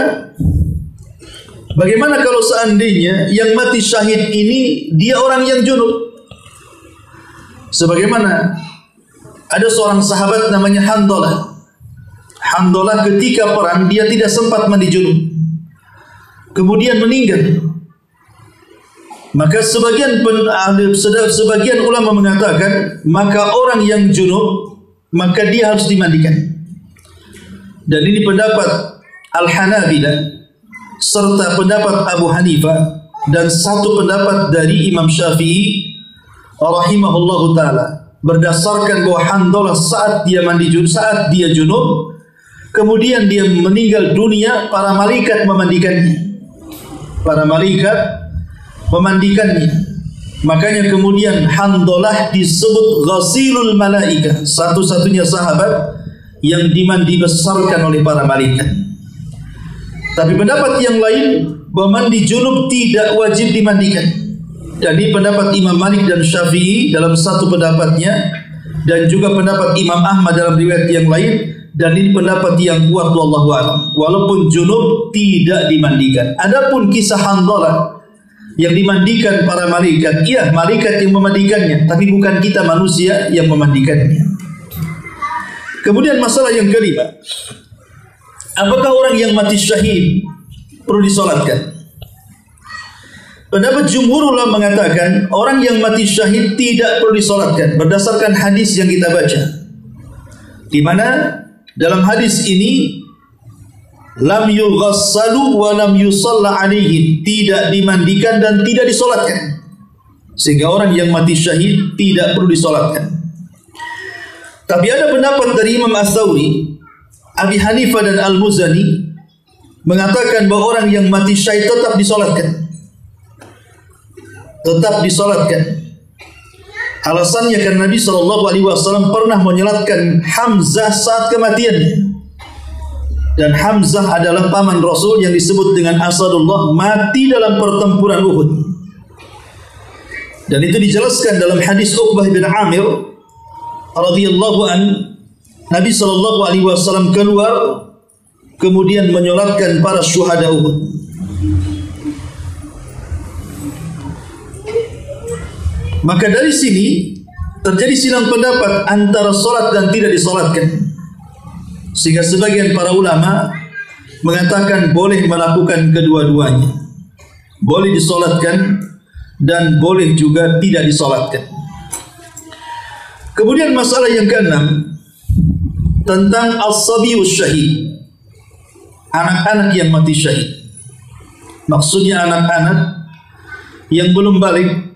bagaimana kalau seandainya yang mati syahid ini dia orang yang junub? Sebagaimana ada seorang sahabat namanya Handalah. Handalah ketika perang dia tidak sempat mandi junub, kemudian meninggal. Maka sebagian ulama mengatakan, maka orang yang junub maka dia harus dimandikan. Dan ini pendapat Al-Hanabilah serta pendapat Abu Hanifah dan satu pendapat dari Imam Syafi'i rahimahullahu taala, berdasarkan bahwa Handalah saat dia mandi junub, saat dia junub kemudian dia meninggal dunia, para malaikat memandikannya. Para malaikat memandikannya. Makanya kemudian Handalah disebut ghasilul malaika, satu-satunya sahabat yang dimandi besarkan oleh para malaikat. Tapi pendapat yang lain bahwa mandi junub tidak wajib dimandikan. Jadi pendapat Imam Malik dan Syafi'i dalam satu pendapatnya, dan juga pendapat Imam Ahmad dalam riwayat yang lain, dan ini pendapat yang kuat wallahu a'lam. Walaupun junub tidak dimandikan. Adapun kisah Handalah yang dimandikan para malaikat, iya malaikat yang memandikannya, tapi bukan kita manusia yang memandikannya. Kemudian masalah yang kelima, apakah orang yang mati syahid perlu disolatkan? Pendapat jumhur ulama mengatakan orang yang mati syahid tidak perlu disolatkan berdasarkan hadis yang kita baca, di mana dalam hadis ini lam yughassalu wa lam yusalla alaihi, tidak dimandikan dan tidak disolatkan, sehingga orang yang mati syahid tidak perlu disolatkan. Tapi ada pendapat dari Imam Ats-Tsauri, Abi Hanifah dan Al-Muzani mengatakan bahwa orang yang mati syahid tetap disolatkan. Tetap disolatkan. Alasannya karena Nabi SAW pernah menyolatkan Hamzah saat kematiannya. Dan Hamzah adalah paman Rasul yang disebut dengan Asadullah, mati dalam pertempuran Uhud. Dan itu dijelaskan dalam hadis Uqbah bin Amir radhiyallahu an, Nabi SAW keluar kemudian menyolatkan para syuhada Uhud. Maka dari sini terjadi silang pendapat antara solat dan tidak disolatkan, sehingga sebagian para ulama mengatakan boleh melakukan kedua-duanya, boleh disolatkan dan boleh juga tidak disolatkan. Kemudian masalah yang keenam tentang as-sabiyus syahid, anak-anak yang mati syahid. Maksudnya anak-anak yang belum balik,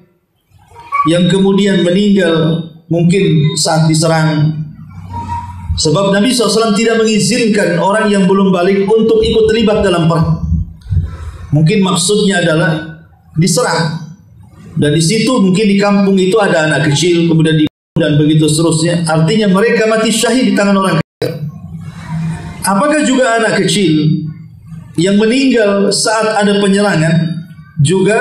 yang kemudian meninggal mungkin saat diserang. Sebab Nabi SAW tidak mengizinkan orang yang belum balik untuk ikut terlibat dalam perang. Mungkin maksudnya adalah diserang, dan di situ mungkin di kampung itu ada anak kecil, kemudian dibunuh dan begitu seterusnya. Artinya mereka mati syahid di tangan orang kafir. Apakah juga anak kecil yang meninggal saat ada penyerangan juga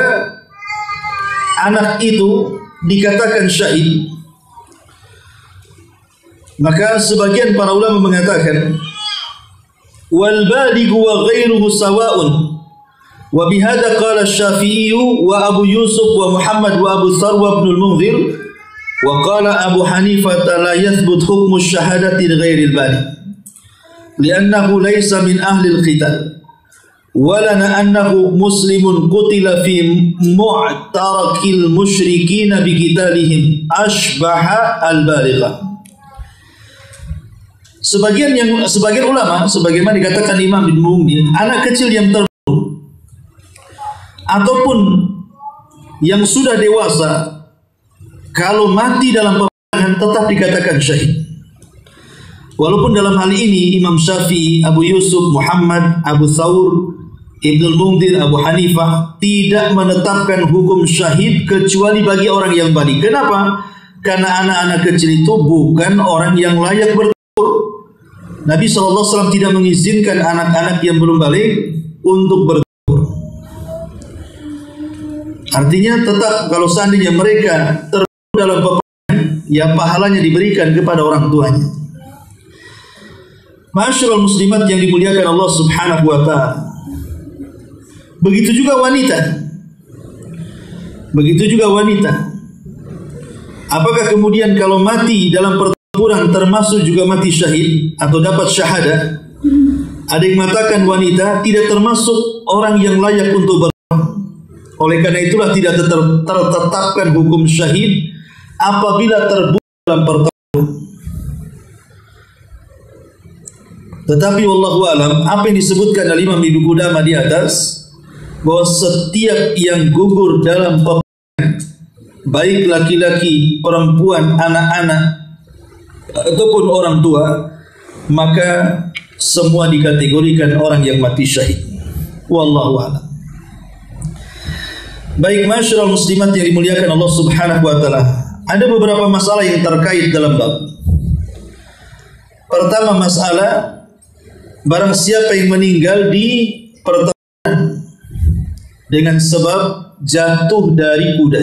anak itu dikatakan syahid? Maka sebagian para ulama mengatakan wal balighu wa ghairuhu sawa'un, wa bihadza qala Asy-Syafi'i wa Abu Yusuf wa Muhammad wa Abu Thar wa Ibnu al-Munzir, wa qala Abu Hanifah la yathbut hukmu syahadati li ghairil baligh. li'annahu laysa min ahli al-qital walana annahu muslimun qutila fi mu'tarakil musyrikin biqitalihim ashbaha al-balighah. Sebagian ulama sebagaimana dikatakan Imam Ibnu Mundir, anak kecil yang terbunuh ataupun yang sudah dewasa kalau mati dalam peperangan tetap dikatakan syahid. Walaupun dalam hal ini Imam Syafi'i, Abu Yusuf, Muhammad, Abu Thawr, Ibnu Mundir, Abu Hanifah tidak menetapkan hukum syahid kecuali bagi orang yang balik. Kenapa? Karena anak-anak kecil itu bukan orang yang layak bertempur. Nabi SAW tidak mengizinkan anak-anak yang belum balik untuk bertempur. Artinya tetap kalau seandainya mereka terbunuh dalam peperangan, ya pahalanya diberikan kepada orang tuanya. Ma'asyiral muslimat yang dimuliakan Allah Subhanahu wa ta'ala. Begitu juga wanita. Begitu juga wanita. Apakah kemudian kalau mati dalam pertempuran termasuk juga mati syahid atau dapat syahadah? Ada yang mengatakan wanita tidak termasuk orang yang layak untuk berperang. Oleh karena itulah tidak tertetapkan hukum syahid apabila terbunuh dalam pertempuran. Tetapi wallahu alam, apa yang disebutkan oleh Imam Ibnu Qudamah di atas, bahwa setiap yang gugur dalam peperangan, baik laki-laki, perempuan, anak-anak ataupun orang tua, maka semua dikategorikan orang yang mati syahid. Wallahu a'lam. Baik, masyarakat muslimat yang dimuliakan Allah Subhanahu wa ta'ala, ada beberapa masalah yang terkait dalam bab. Pertama, masalah barang siapa yang meninggal di pertempuran dengan sebab jatuh dari kuda,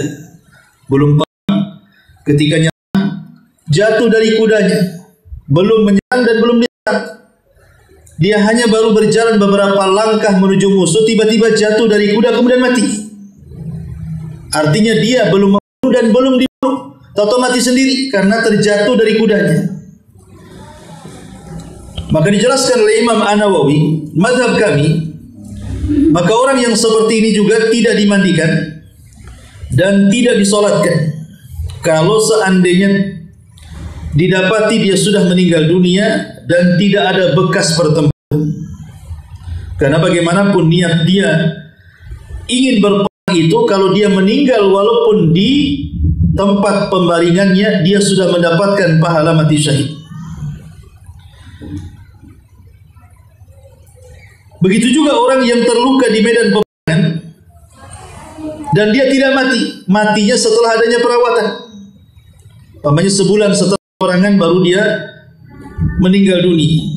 belum perang, ketika nyerang jatuh dari kudanya, belum menyerang dan belum diserang, dia hanya baru berjalan beberapa langkah menuju musuh, tiba-tiba jatuh dari kuda kemudian mati. Artinya dia belum membunuh dan belum dibunuh, atau mati sendiri karena terjatuh dari kudanya. Maka dijelaskan oleh Imam An-Nawawi, mazhab kami, maka orang yang seperti ini juga tidak dimandikan dan tidak disolatkan kalau seandainya didapati dia sudah meninggal dunia dan tidak ada bekas pertempuran. Karena bagaimanapun niat dia ingin berperang itu, kalau dia meninggal walaupun di tempat pembaringannya, dia sudah mendapatkan pahala mati syahid. Begitu juga orang yang terluka di medan peperangan dan dia tidak mati, matinya setelah adanya perawatan. Umpamanya sebulan setelah peperangan baru dia meninggal dunia.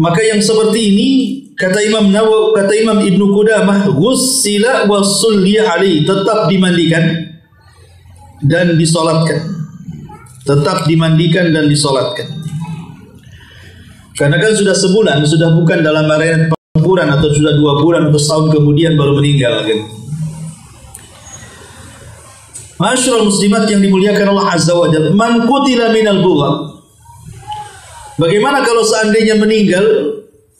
Maka yang seperti ini, kata Imam Nawawi, kata Imam Ibnu Qudamah, ghussila wa sulliya alaihi, tetap dimandikan dan disolatkan. Tetap dimandikan dan disolatkan. Karena kan sudah sebulan, sudah bukan dalam area pertempuran, atau sudah 2 bulan atau setahun kemudian baru meninggal kan. Masyarul muslimat yang dimuliakan Allah Azza wa Jalla, man qutila minal bughat. Bagaimana kalau seandainya meninggal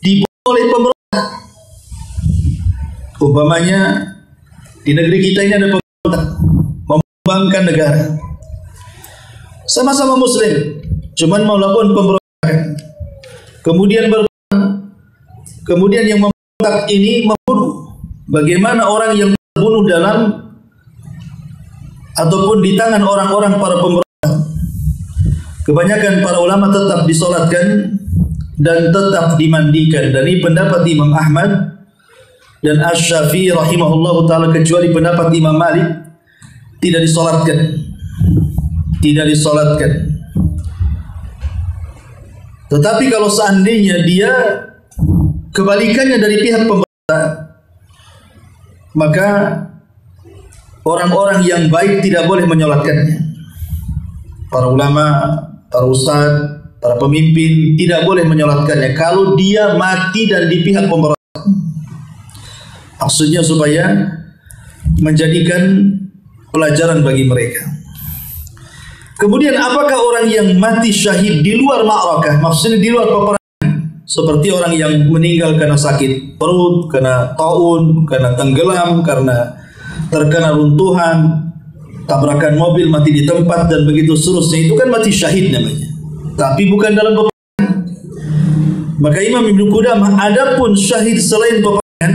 dibunuh oleh pemberontak? Umpamanya di negeri kita ini ada pemberontak membangkang negara. Sama-sama muslim, cuman mau lakukan pemberontakan. Kemudian yang memberontak ini membunuh. Bagaimana orang yang terbunuh dalam ataupun di tangan orang-orang para pemberontak? Kebanyakan para ulama tetap disolatkan dan tetap dimandikan. Dan ini pendapat Imam Ahmad dan Asy-Syafi'i rahimahullahu ta'ala, kecuali pendapat Imam Malik, tidak disolatkan. Tidak disolatkan. Tetapi kalau seandainya dia kebalikannya dari pihak pemerintah, maka orang-orang yang baik tidak boleh menyolatkannya. Para ulama, para ustaz, para pemimpin tidak boleh menyolatkannya kalau dia mati dan di pihak pemerintah. Maksudnya supaya menjadikan pelajaran bagi mereka. Kemudian apakah orang yang mati syahid di luar ma'rakah, maksudnya di luar peperangan, seperti orang yang meninggal karena sakit perut, karena taun, karena tenggelam, karena terkena runtuhan, tabrakan mobil, mati di tempat, dan begitu seterusnya. Itu kan mati syahid namanya, tapi bukan dalam peperangan. Maka Imam Ibnu Qudamah, adapun syahid selain peperangan,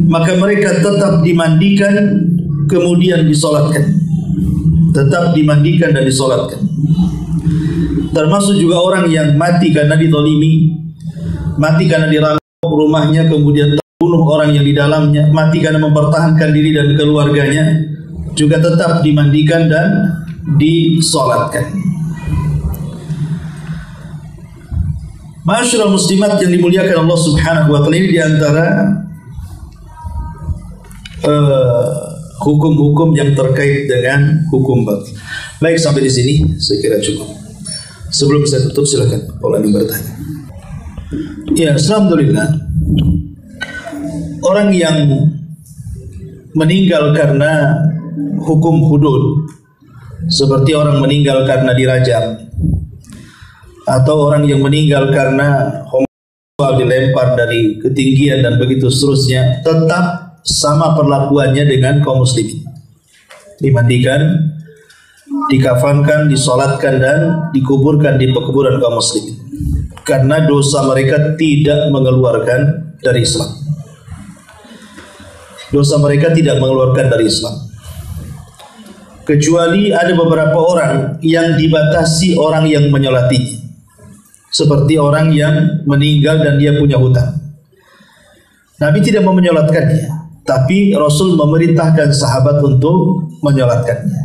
maka mereka tetap dimandikan kemudian disolatkan, tetap dimandikan dan disolatkan. Termasuk juga orang yang mati karena ditolimi, mati karena dirampok rumahnya, kemudian terbunuh orang yang di dalamnya, mati karena mempertahankan diri dan keluarganya, juga tetap dimandikan dan disolatkan. Ma'asyiral muslimat yang dimuliakan Allah Subhanahu wa taala, ini diantara hukum-hukum yang terkait dengan hukum bab. Baik, sampai di sini saya kira cukup. Sebelum saya tutup, silakan kalau ada yang bertanya. Ya, alhamdulillah. Orang yang meninggal karena hukum hudud, seperti orang meninggal karena dirajam, atau orang yang meninggal karena homoseksual dilempar dari ketinggian dan begitu seterusnya, tetap sama perlakuannya dengan kaum muslimin. Dimandikan, dikafankan, disolatkan, dan dikuburkan di pekuburan kaum muslimin, karena dosa mereka tidak mengeluarkan dari Islam. Dosa mereka tidak mengeluarkan dari Islam, kecuali ada beberapa orang yang dibatasi orang yang menyolatinya, seperti orang yang meninggal dan dia punya hutang. Nabi tidak mau menyolatkannya, tapi Rasul memerintahkan sahabat untuk menyolatkannya.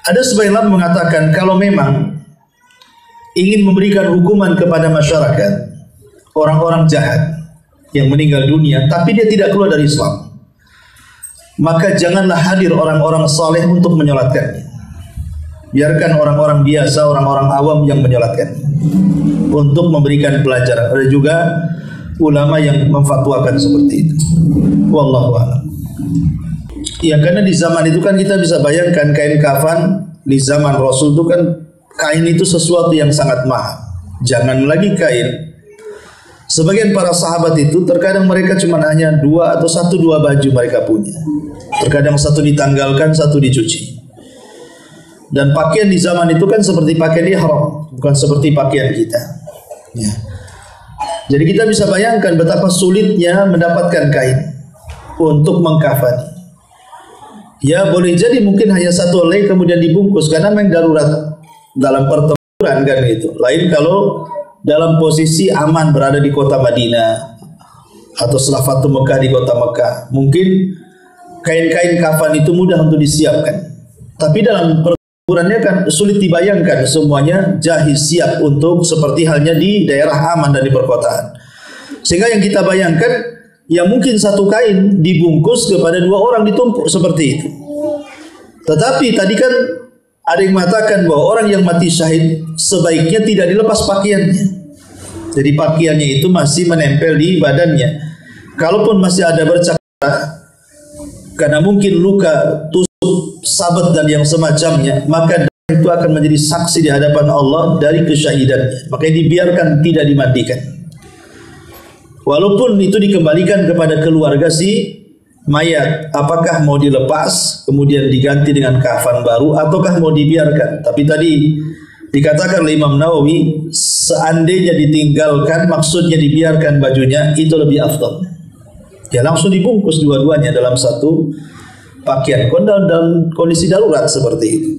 Ada sebagian mengatakan kalau memang ingin memberikan hukuman kepada masyarakat orang-orang jahat yang meninggal dunia tapi dia tidak keluar dari Islam, maka janganlah hadir orang-orang saleh untuk menyolatkannya. Biarkan orang-orang biasa, orang-orang awam yang menyolatkannya untuk memberikan pelajaran. Ada juga ulama yang memfatwakan seperti itu. Wallahu a'lam. Ya, karena di zaman itu kan kita bisa bayangkan kain kafan di zaman Rasul itu kan kain itu sesuatu yang sangat mahal. Jangan lagi kain. Sebagian para sahabat itu terkadang mereka cuma hanya 2 atau 1-2 baju mereka punya. Terkadang satu ditanggalkan, satu dicuci. Dan pakaian di zaman itu kan seperti pakaian ihram, bukan seperti pakaian kita. Ya. Jadi kita bisa bayangkan betapa sulitnya mendapatkan kain untuk mengkafani. Ya, boleh jadi mungkin hanya satu helai kemudian dibungkus karena memang darurat dalam pertempuran kan gitu. Lain kalau dalam posisi aman berada di kota Madinah atau setelah Fatu Mekah di kota Mekah, mungkin kain-kain kafan itu mudah untuk disiapkan. Tapi dalam pertempurannya kan sulit dibayangkan semuanya jahiz siap untuk seperti halnya di daerah aman dan di perkotaan. Sehingga yang kita bayangkan, ya mungkin satu kain dibungkus kepada 2 orang ditumpuk seperti itu. Tetapi tadi kan ada yang mengatakan bahwa orang yang mati syahid sebaiknya tidak dilepas pakaiannya. Jadi pakaiannya itu masih menempel di badannya. Kalaupun masih ada bercak karena mungkin luka, tusuk, sabet dan yang semacamnya, maka itu akan menjadi saksi di hadapan Allah dari kesyahidannya. Makanya dibiarkan, tidak dimandikan. Walaupun itu dikembalikan kepada keluarga si mayat, apakah mau dilepas kemudian diganti dengan kafan baru ataukah mau dibiarkan. Tapi tadi dikatakan oleh Imam Nawawi, seandainya ditinggalkan, maksudnya dibiarkan bajunya, itu lebih afdal. Ya langsung dibungkus dua-duanya dalam satu pakaian dalam kondisi darurat seperti itu.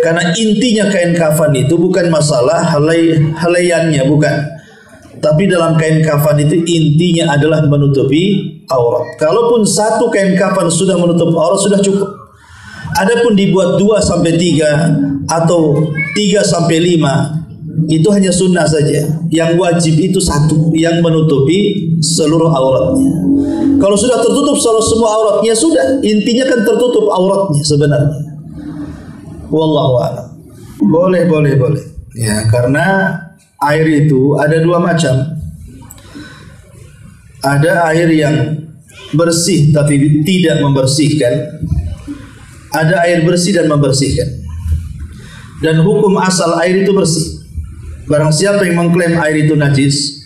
Karena intinya kain kafan itu bukan masalah helaiannya, bukan. Tapi dalam kain kafan itu intinya adalah menutupi aurat. Kalaupun satu kain kafan sudah menutup aurat sudah cukup. Adapun dibuat 2 sampai 3 atau 3 sampai 5 itu hanya sunnah saja. Yang wajib itu satu yang menutupi seluruh auratnya. Kalau sudah tertutup semua auratnya sudah, intinya kan tertutup auratnya sebenarnya. Wallahu a'lam. Boleh. Ya, karena air itu ada 2 macam. Ada air yang bersih tapi tidak membersihkan. Ada air bersih dan membersihkan. Dan hukum asal air itu bersih. Barang siapa yang mengklaim air itu najis,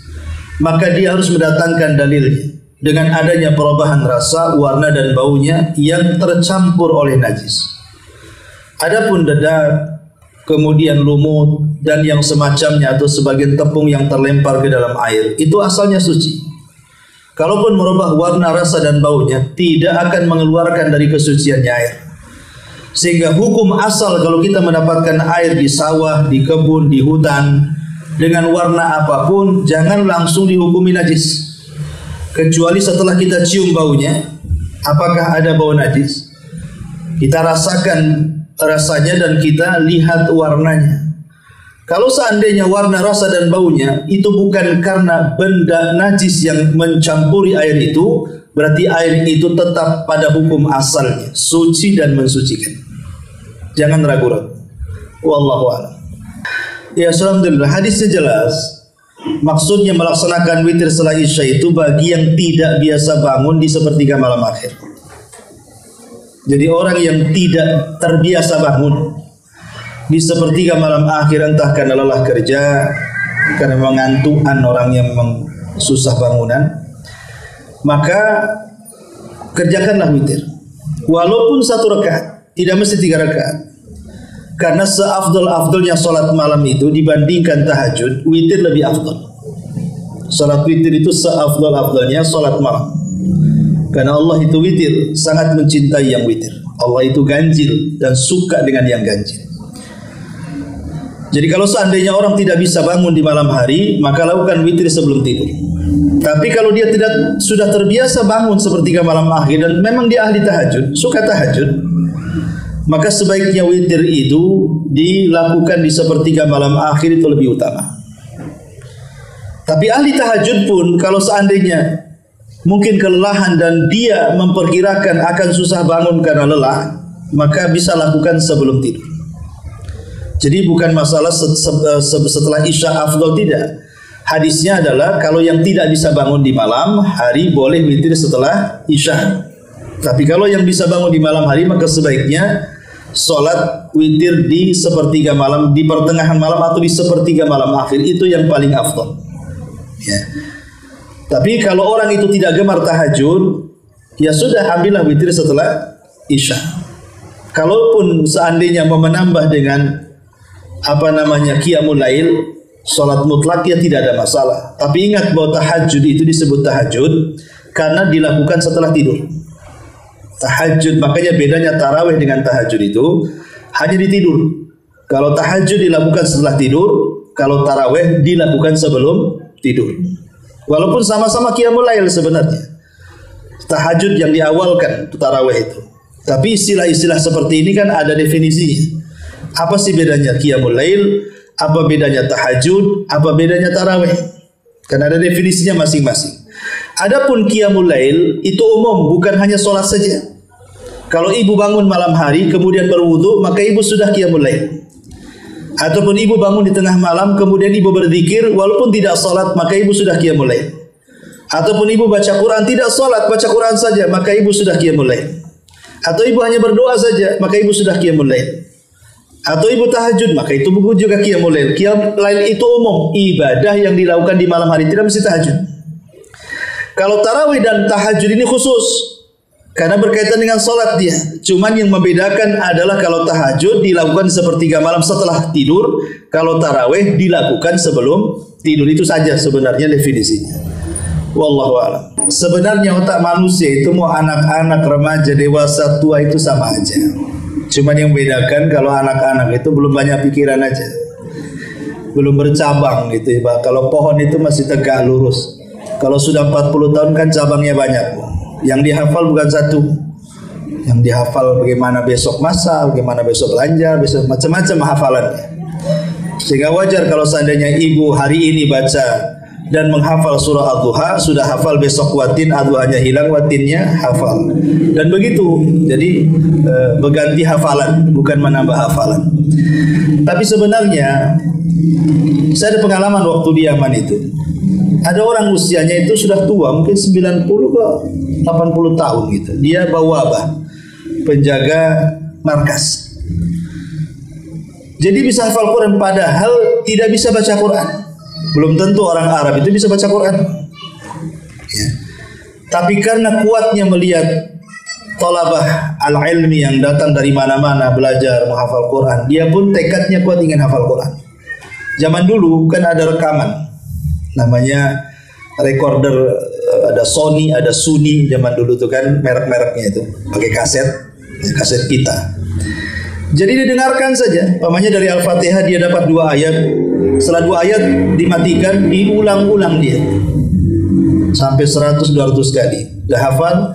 maka dia harus mendatangkan dalilnya dengan adanya perubahan rasa, warna dan baunya yang tercampur oleh najis. Adapun dedak, kemudian lumut dan yang semacamnya atau sebagian tepung yang terlempar ke dalam air, itu asalnya suci. Kalaupun merubah warna, rasa dan baunya, tidak akan mengeluarkan dari kesuciannya air. Sehingga hukum asal kalau kita mendapatkan air di sawah, di kebun, di hutan dengan warna apapun, jangan langsung dihukumi najis. Kecuali setelah kita cium baunya, apakah ada bau najis? Kita rasakan rasanya dan kita lihat warnanya. Kalau seandainya warna, rasa dan baunya itu bukan karena benda najis yang mencampuri air itu, berarti air itu tetap pada hukum asalnya, suci dan mensucikan. Jangan ragu-ragu. Wallahu a'lam. Ya, alhamdulillah, hadisnya jelas. Maksudnya melaksanakan witir setelah Isya itu bagi yang tidak biasa bangun di sepertiga malam akhir. Jadi orang yang tidak terbiasa bangun di sepertiga malam akhir, entah karena lelah kerja, karena mengantukan orang yang susah bangunan, maka kerjakanlah witir. Walaupun 1 rakaat, tidak mesti 3 rakaat. Karena seafdol-afdolnya sholat malam itu dibandingkan tahajud, witir lebih afdol. Sholat witir itu seafdol-afdolnya sholat malam. Karena Allah itu witir, sangat mencintai yang witir. Allah itu ganjil dan suka dengan yang ganjil. Jadi kalau seandainya orang tidak bisa bangun di malam hari, maka lakukan witir sebelum tidur. Tapi kalau dia sudah terbiasa bangun sepertiga malam akhir dan memang dia ahli tahajud, suka tahajud, maka sebaiknya witir itu dilakukan di sepertiga malam akhir, itu lebih utama. Tapi ahli tahajud pun kalau seandainya mungkin kelelahan dan dia memperkirakan akan susah bangun karena lelah, maka bisa lakukan sebelum tidur. Jadi bukan masalah setelah Isya afdol, tidak. Hadisnya adalah kalau yang tidak bisa bangun di malam hari boleh witir setelah Isya. Tapi kalau yang bisa bangun di malam hari, maka sebaiknya sholat witir di sepertiga malam, di pertengahan malam atau di sepertiga malam akhir, itu yang paling afdol. Ya. Tapi kalau orang itu tidak gemar tahajud, ya sudah, ambillah witir setelah Isya. Kalaupun seandainya mau menambah dengan qiyamul lail, salat mutlak, ya tidak ada masalah. Tapi ingat bahwa tahajud itu disebut tahajud karena dilakukan setelah tidur. Tahajud, makanya bedanya tarawih dengan tahajud itu hanya di tidur. Kalau tahajud dilakukan setelah tidur, kalau tarawih dilakukan sebelum tidur. Walaupun sama-sama qiyamul lail sebenarnya. Tahajud yang diawalkan itu tarawih itu. Tapi istilah-istilah seperti ini kan ada definisinya. Apa sih bedanya qiyamul lail? Apa bedanya tahajud? Apa bedanya tarawih? Karena ada definisinya masing-masing. Adapun qiyamul lail itu umum, bukan hanya sholat saja. Kalau ibu bangun malam hari kemudian berwudu, maka ibu sudah qiyamul lail. Ataupun ibu bangun di tengah malam kemudian ibu berzikir walaupun tidak sholat, maka ibu sudah qiyamul lail. Ataupun ibu baca Quran, tidak sholat, baca Quran saja, maka ibu sudah qiyamul lail. Atau ibu hanya berdoa saja, maka ibu sudah qiyamul lail. Atau ibu tahajud, maka itu buku juga qiyamul lail. Qiyamul lail itu umum, ibadah yang dilakukan di malam hari, tidak mesti tahajud. Kalau tarawih dan tahajud ini khusus, karena berkaitan dengan sholat dia. Cuman yang membedakan adalah kalau tahajud dilakukan sepertiga malam setelah tidur, kalau tarawih dilakukan sebelum tidur. Itu saja sebenarnya definisinya. Wallahu a'lam. Sebenarnya otak manusia itu mau anak-anak, remaja, dewasa, tua itu sama aja. Cuman yang membedakan kalau anak-anak itu belum banyak pikiran aja, belum bercabang gitu ya Pak. Kalau pohon itu masih tegak lurus. Kalau sudah 40 tahun kan cabangnya banyak. Yang dihafal bukan satu. Yang dihafal bagaimana besok masak, bagaimana besok belanja, besok macam-macam hafalannya. Sehingga wajar kalau seandainya ibu hari ini baca dan menghafal surah Ad-Duha, sudah hafal besok watin, Ad-Duhanya hilang, watinnya hafal. Dan begitu, jadi berganti hafalan, bukan menambah hafalan. Tapi sebenarnya saya ada pengalaman waktu di Yaman itu. Ada orang usianya itu sudah tua, mungkin 90 ke 80 tahun gitu. Dia bawabah, penjaga markas. Jadi bisa hafal Quran, padahal tidak bisa baca Quran. Belum tentu orang Arab itu bisa baca Quran. Ya. Tapi karena kuatnya melihat talabah al-ilmi yang datang dari mana-mana belajar menghafal Quran, dia pun tekadnya kuat ingin hafal Quran. Zaman dulu kan ada rekaman, namanya recorder, ada Sony, ada Sony zaman dulu tuh kan merek-mereknya itu, pakai kaset, kaset pita. Jadi didengarkan saja, pamannya dari Al-Fatihah dia dapat 2 ayat, setelah 2 ayat dimatikan, diulang-ulang dia sampai 100-200 kali. Dah hafal,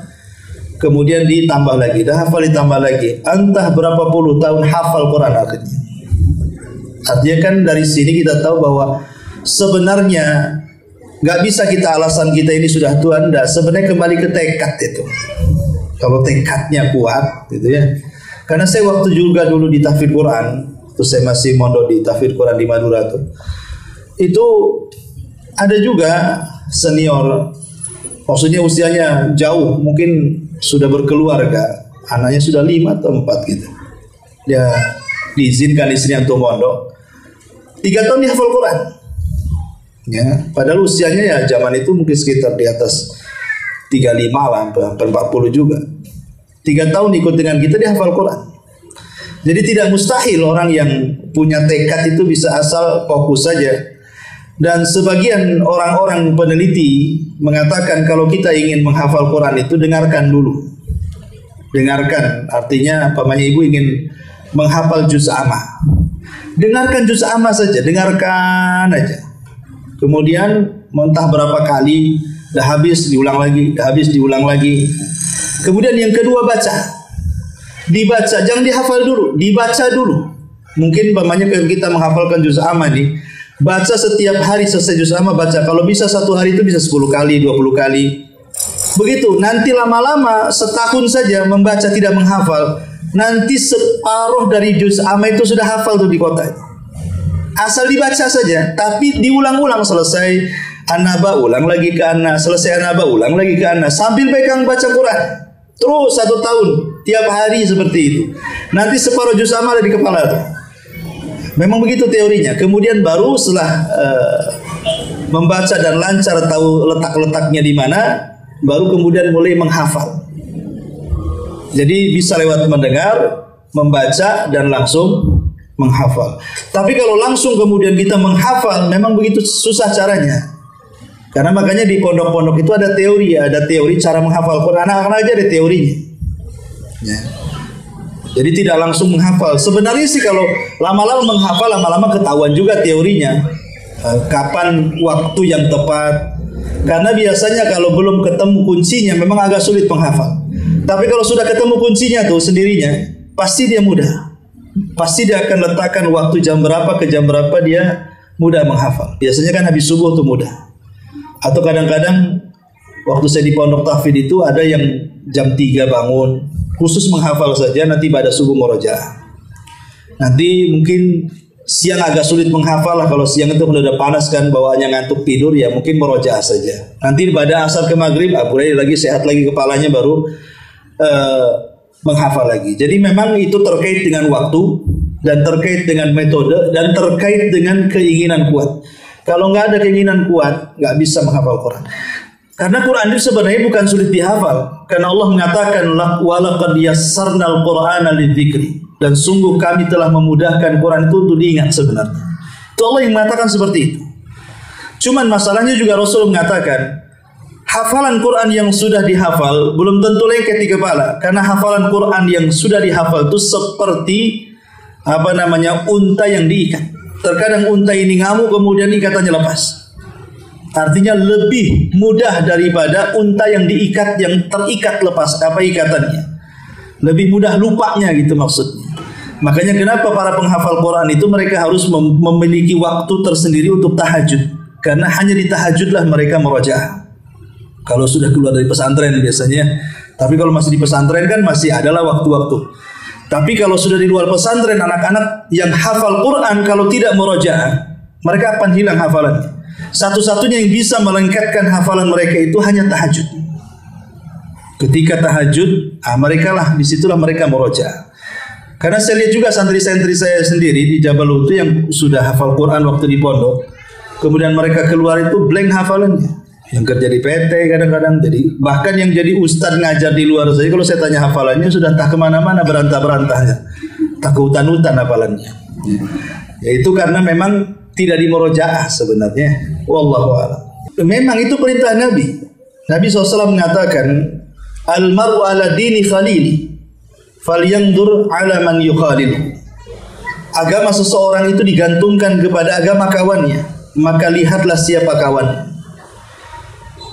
kemudian ditambah lagi, dah hafal ditambah lagi. Entah berapa puluh tahun hafal Quran akhirnya. Artinya kan dari sini kita tahu bahwa sebenarnya nggak bisa kita alasan kita ini sudah Tuhan, dah. Sebenarnya kembali ke tekad itu. Kalau tekadnya kuat, gitu ya. Karena saya waktu juga dulu di tahfidz Quran, terus saya masih mondok di tahfidz Quran di Madura tuh, itu ada juga senior, maksudnya usianya jauh, mungkin sudah berkeluarga, anaknya sudah 5 atau 4 gitu. Dia diizinkan istrinya untuk mondok, 3 tahun dia hafal Quran. Ya, padahal usianya ya zaman itu mungkin sekitar di atas 35 lah, hampir 40 juga. 3 tahun ikut dengan kita dia hafal Quran. Jadi tidak mustahil orang yang punya tekad itu bisa asal fokus saja. Dan sebagian orang-orang peneliti mengatakan kalau kita ingin menghafal Quran itu dengarkan dulu. Dengarkan, artinya pamannya ibu ingin menghafal juz amma. Dengarkan juz amma saja, dengarkan aja. Kemudian mentah berapa kali, dah habis diulang lagi, dah habis diulang lagi. Kemudian yang kedua baca, dibaca, jangan dihafal dulu, dibaca dulu. Mungkin pamannya kalau kita menghafalkan juz amma nih, baca setiap hari selesai juz amma baca. Kalau bisa 1 hari itu bisa 10 kali, 20 kali. Begitu, nanti lama-lama setahun saja membaca tidak menghafal, nanti separuh dari juz amma itu sudah hafal tuh di kota. Asal dibaca saja, tapi diulang-ulang, selesai An-Naba ulang lagi ke An-Nas, selesai An-Naba ulang lagi ke An-Nas, sambil pegang baca Quran. Terus 1 tahun, tiap hari seperti itu. Nanti separuh juz amma ada di kepala tuh. Memang begitu teorinya. Kemudian baru setelah membaca dan lancar tahu letak-letaknya di mana, baru kemudian mulai menghafal. Jadi bisa lewat mendengar, membaca dan langsung menghafal. Tapi kalau langsung kemudian kita menghafal, memang begitu susah caranya. Karena makanya di pondok-pondok itu ada teori cara menghafal Quran. Anak-anak aja ada teorinya. Ya. Jadi tidak langsung menghafal. Sebenarnya sih kalau lama-lama menghafal, lama-lama ketahuan juga teorinya. Kapan waktu yang tepat. Karena biasanya kalau belum ketemu kuncinya memang agak sulit menghafal. Tapi kalau sudah ketemu kuncinya tuh sendirinya, pasti dia mudah. Pasti dia akan letakkan waktu jam berapa ke jam berapa dia mudah menghafal. Biasanya kan habis subuh tuh mudah. Atau kadang-kadang waktu saya di pondok tahfidz itu ada yang jam 3 bangun khusus menghafal saja, nanti pada subuh murojaah. Nanti mungkin siang agak sulit menghafal lah, kalau siang itu udah panas kan bawaannya ngantuk tidur, ya mungkin murojaah saja. Nanti pada asar ke maghrib mulai lagi sehat lagi kepalanya, baru menghafal lagi. Jadi memang itu terkait dengan waktu dan terkait dengan metode dan terkait dengan keinginan kuat. Kalau nggak ada keinginan kuat, nggak bisa menghafal Quran. Karena Quran itu sebenarnya bukan sulit dihafal. Karena Allah mengatakan, walaqad yassarnal Qur'ana lidzikri. Dan sungguh kami telah memudahkan Quran itu untuk diingat sebenarnya. Itu Allah yang mengatakan seperti itu. Cuman masalahnya juga Rasul mengatakan, hafalan Quran yang sudah dihafal belum tentu lengket di kepala. Karena hafalan Quran yang sudah dihafal itu seperti unta yang diikat. Terkadang unta ini ngamuk kemudian ikatannya lepas. Artinya lebih mudah daripada unta yang diikat, yang terikat lepas ikatannya. Lebih mudah lupanya gitu maksudnya. Makanya kenapa para penghafal Quran itu mereka harus memiliki waktu tersendiri untuk tahajud. Karena hanya di tahajudlah mereka murojaah. Kalau sudah keluar dari pesantren biasanya. Tapi kalau masih di pesantren kan masih adalah waktu-waktu. Tapi kalau sudah di luar pesantren, anak-anak yang hafal Quran kalau tidak murojaah, mereka akan hilang hafalannya. Satu-satunya yang bisa melengkapkan hafalan mereka itu hanya tahajud. Ketika tahajud, mereka lah disitulah mereka murojaah. Karena saya lihat juga santri-santri saya sendiri di Jabal Utu yang sudah hafal Quran waktu di pondok, kemudian mereka keluar itu blank hafalannya. Yang kerja di PT kadang-kadang, jadi bahkan yang jadi ustadz ngajar di luar saja, kalau saya tanya hafalannya sudah entah kemana-mana, berantah-berantahnya, tak ke hutan-hutan hafalannya. Ya itu karena memang tidak dimurojaah sebenarnya. Wallahu a'lam. Memang itu perintah Nabi. Nabi SAW mengatakan, Al-mar'u ala dini khalili, falyandur ala man yukhalil. Agama seseorang itu digantungkan kepada agama kawannya, maka lihatlah siapa kawan.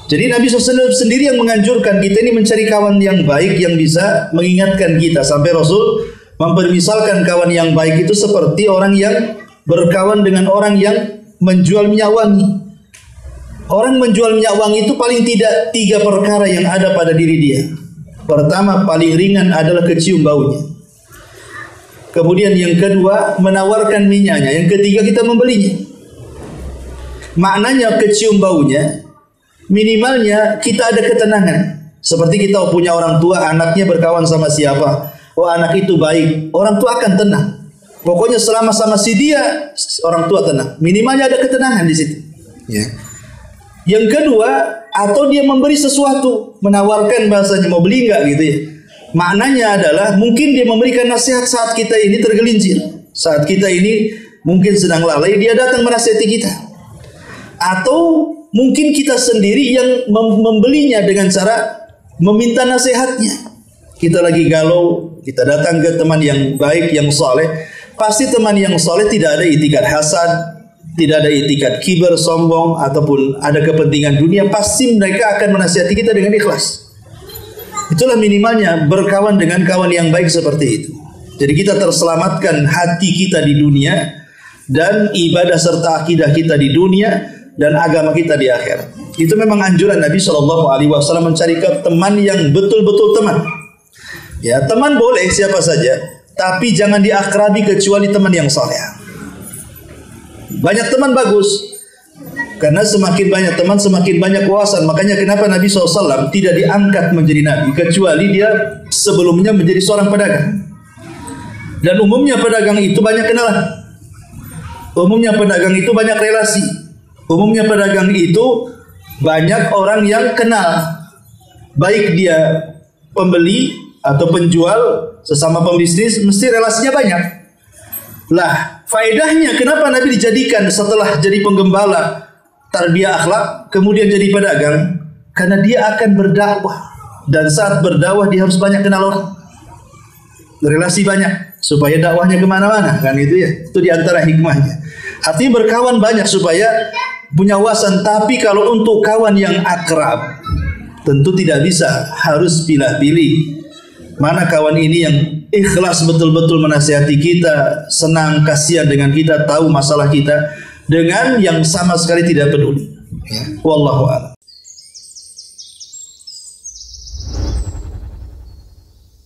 Jadi Nabi SAW sendiri yang menganjurkan kita ini mencari kawan yang baik, yang bisa mengingatkan kita. Sampai Rasul mempermisalkan kawan yang baik itu seperti orang yang berkawan dengan orang yang menjual minyak wangi. Orang menjual minyak wangi itu paling tidak 3 perkara yang ada pada diri dia. Pertama, paling ringan adalah kecium baunya. Kemudian yang kedua, menawarkan minyaknya. Yang ketiga, kita membelinya. Maknanya kecium baunya, minimalnya kita ada ketenangan. Seperti kita punya orang tua, anaknya berkawan sama siapa, oh anak itu baik, orang tua akan tenang. Pokoknya selama sama si dia, orang tua tenang. Minimalnya ada ketenangan di situ. Ya. Yang kedua, atau dia memberi sesuatu, menawarkan, bahasanya mau beli enggak gitu ya. Maknanya adalah mungkin dia memberikan nasihat saat kita ini tergelincir, saat kita ini mungkin sedang lalai, dia datang menasihati kita. Atau mungkin kita sendiri yang membelinya dengan cara meminta nasihatnya. Kita lagi galau, kita datang ke teman yang baik, yang soleh. Pasti teman yang soleh tidak ada itikat hasad, tidak ada itikat kibar, sombong, ataupun ada kepentingan dunia. Pasti mereka akan menasihati kita dengan ikhlas. Itulah minimalnya berkawan dengan kawan yang baik seperti itu. Jadi kita terselamatkan hati kita di dunia, dan ibadah serta akidah kita di dunia, dan agama kita di akhirat. Itu memang anjuran Nabi SAW mencari teman yang betul-betul teman. Ya, teman boleh siapa saja, tapi jangan diakrabi kecuali teman yang saleh. Banyak teman bagus, karena semakin banyak teman semakin banyak wawasan. Makanya kenapa Nabi SAW tidak diangkat menjadi Nabi kecuali dia sebelumnya menjadi seorang pedagang. Dan umumnya pedagang itu banyak kenalan. Umumnya pedagang itu banyak relasi. Umumnya pedagang itu banyak orang yang kenal. Baik dia pembeli atau penjual, sesama pembisnis, mesti relasinya banyak. Lah, faedahnya kenapa Nabi dijadikan setelah jadi penggembala, tarbiyah akhlak, kemudian jadi pedagang? Karena dia akan berdakwah, dan saat berdakwah dia harus banyak kenal orang, relasi banyak, supaya dakwahnya kemana-mana, kan itu ya. Itu diantara hikmahnya. Artinya berkawan banyak supaya punya wawasan. Tapi kalau untuk kawan yang akrab, tentu tidak bisa, harus pilih-pilih. Mana kawan ini yang ikhlas betul-betul menasihati kita, senang, kasihan dengan kita, tahu masalah kita, dengan yang sama sekali tidak peduli. Ya. Wallahu a'lam.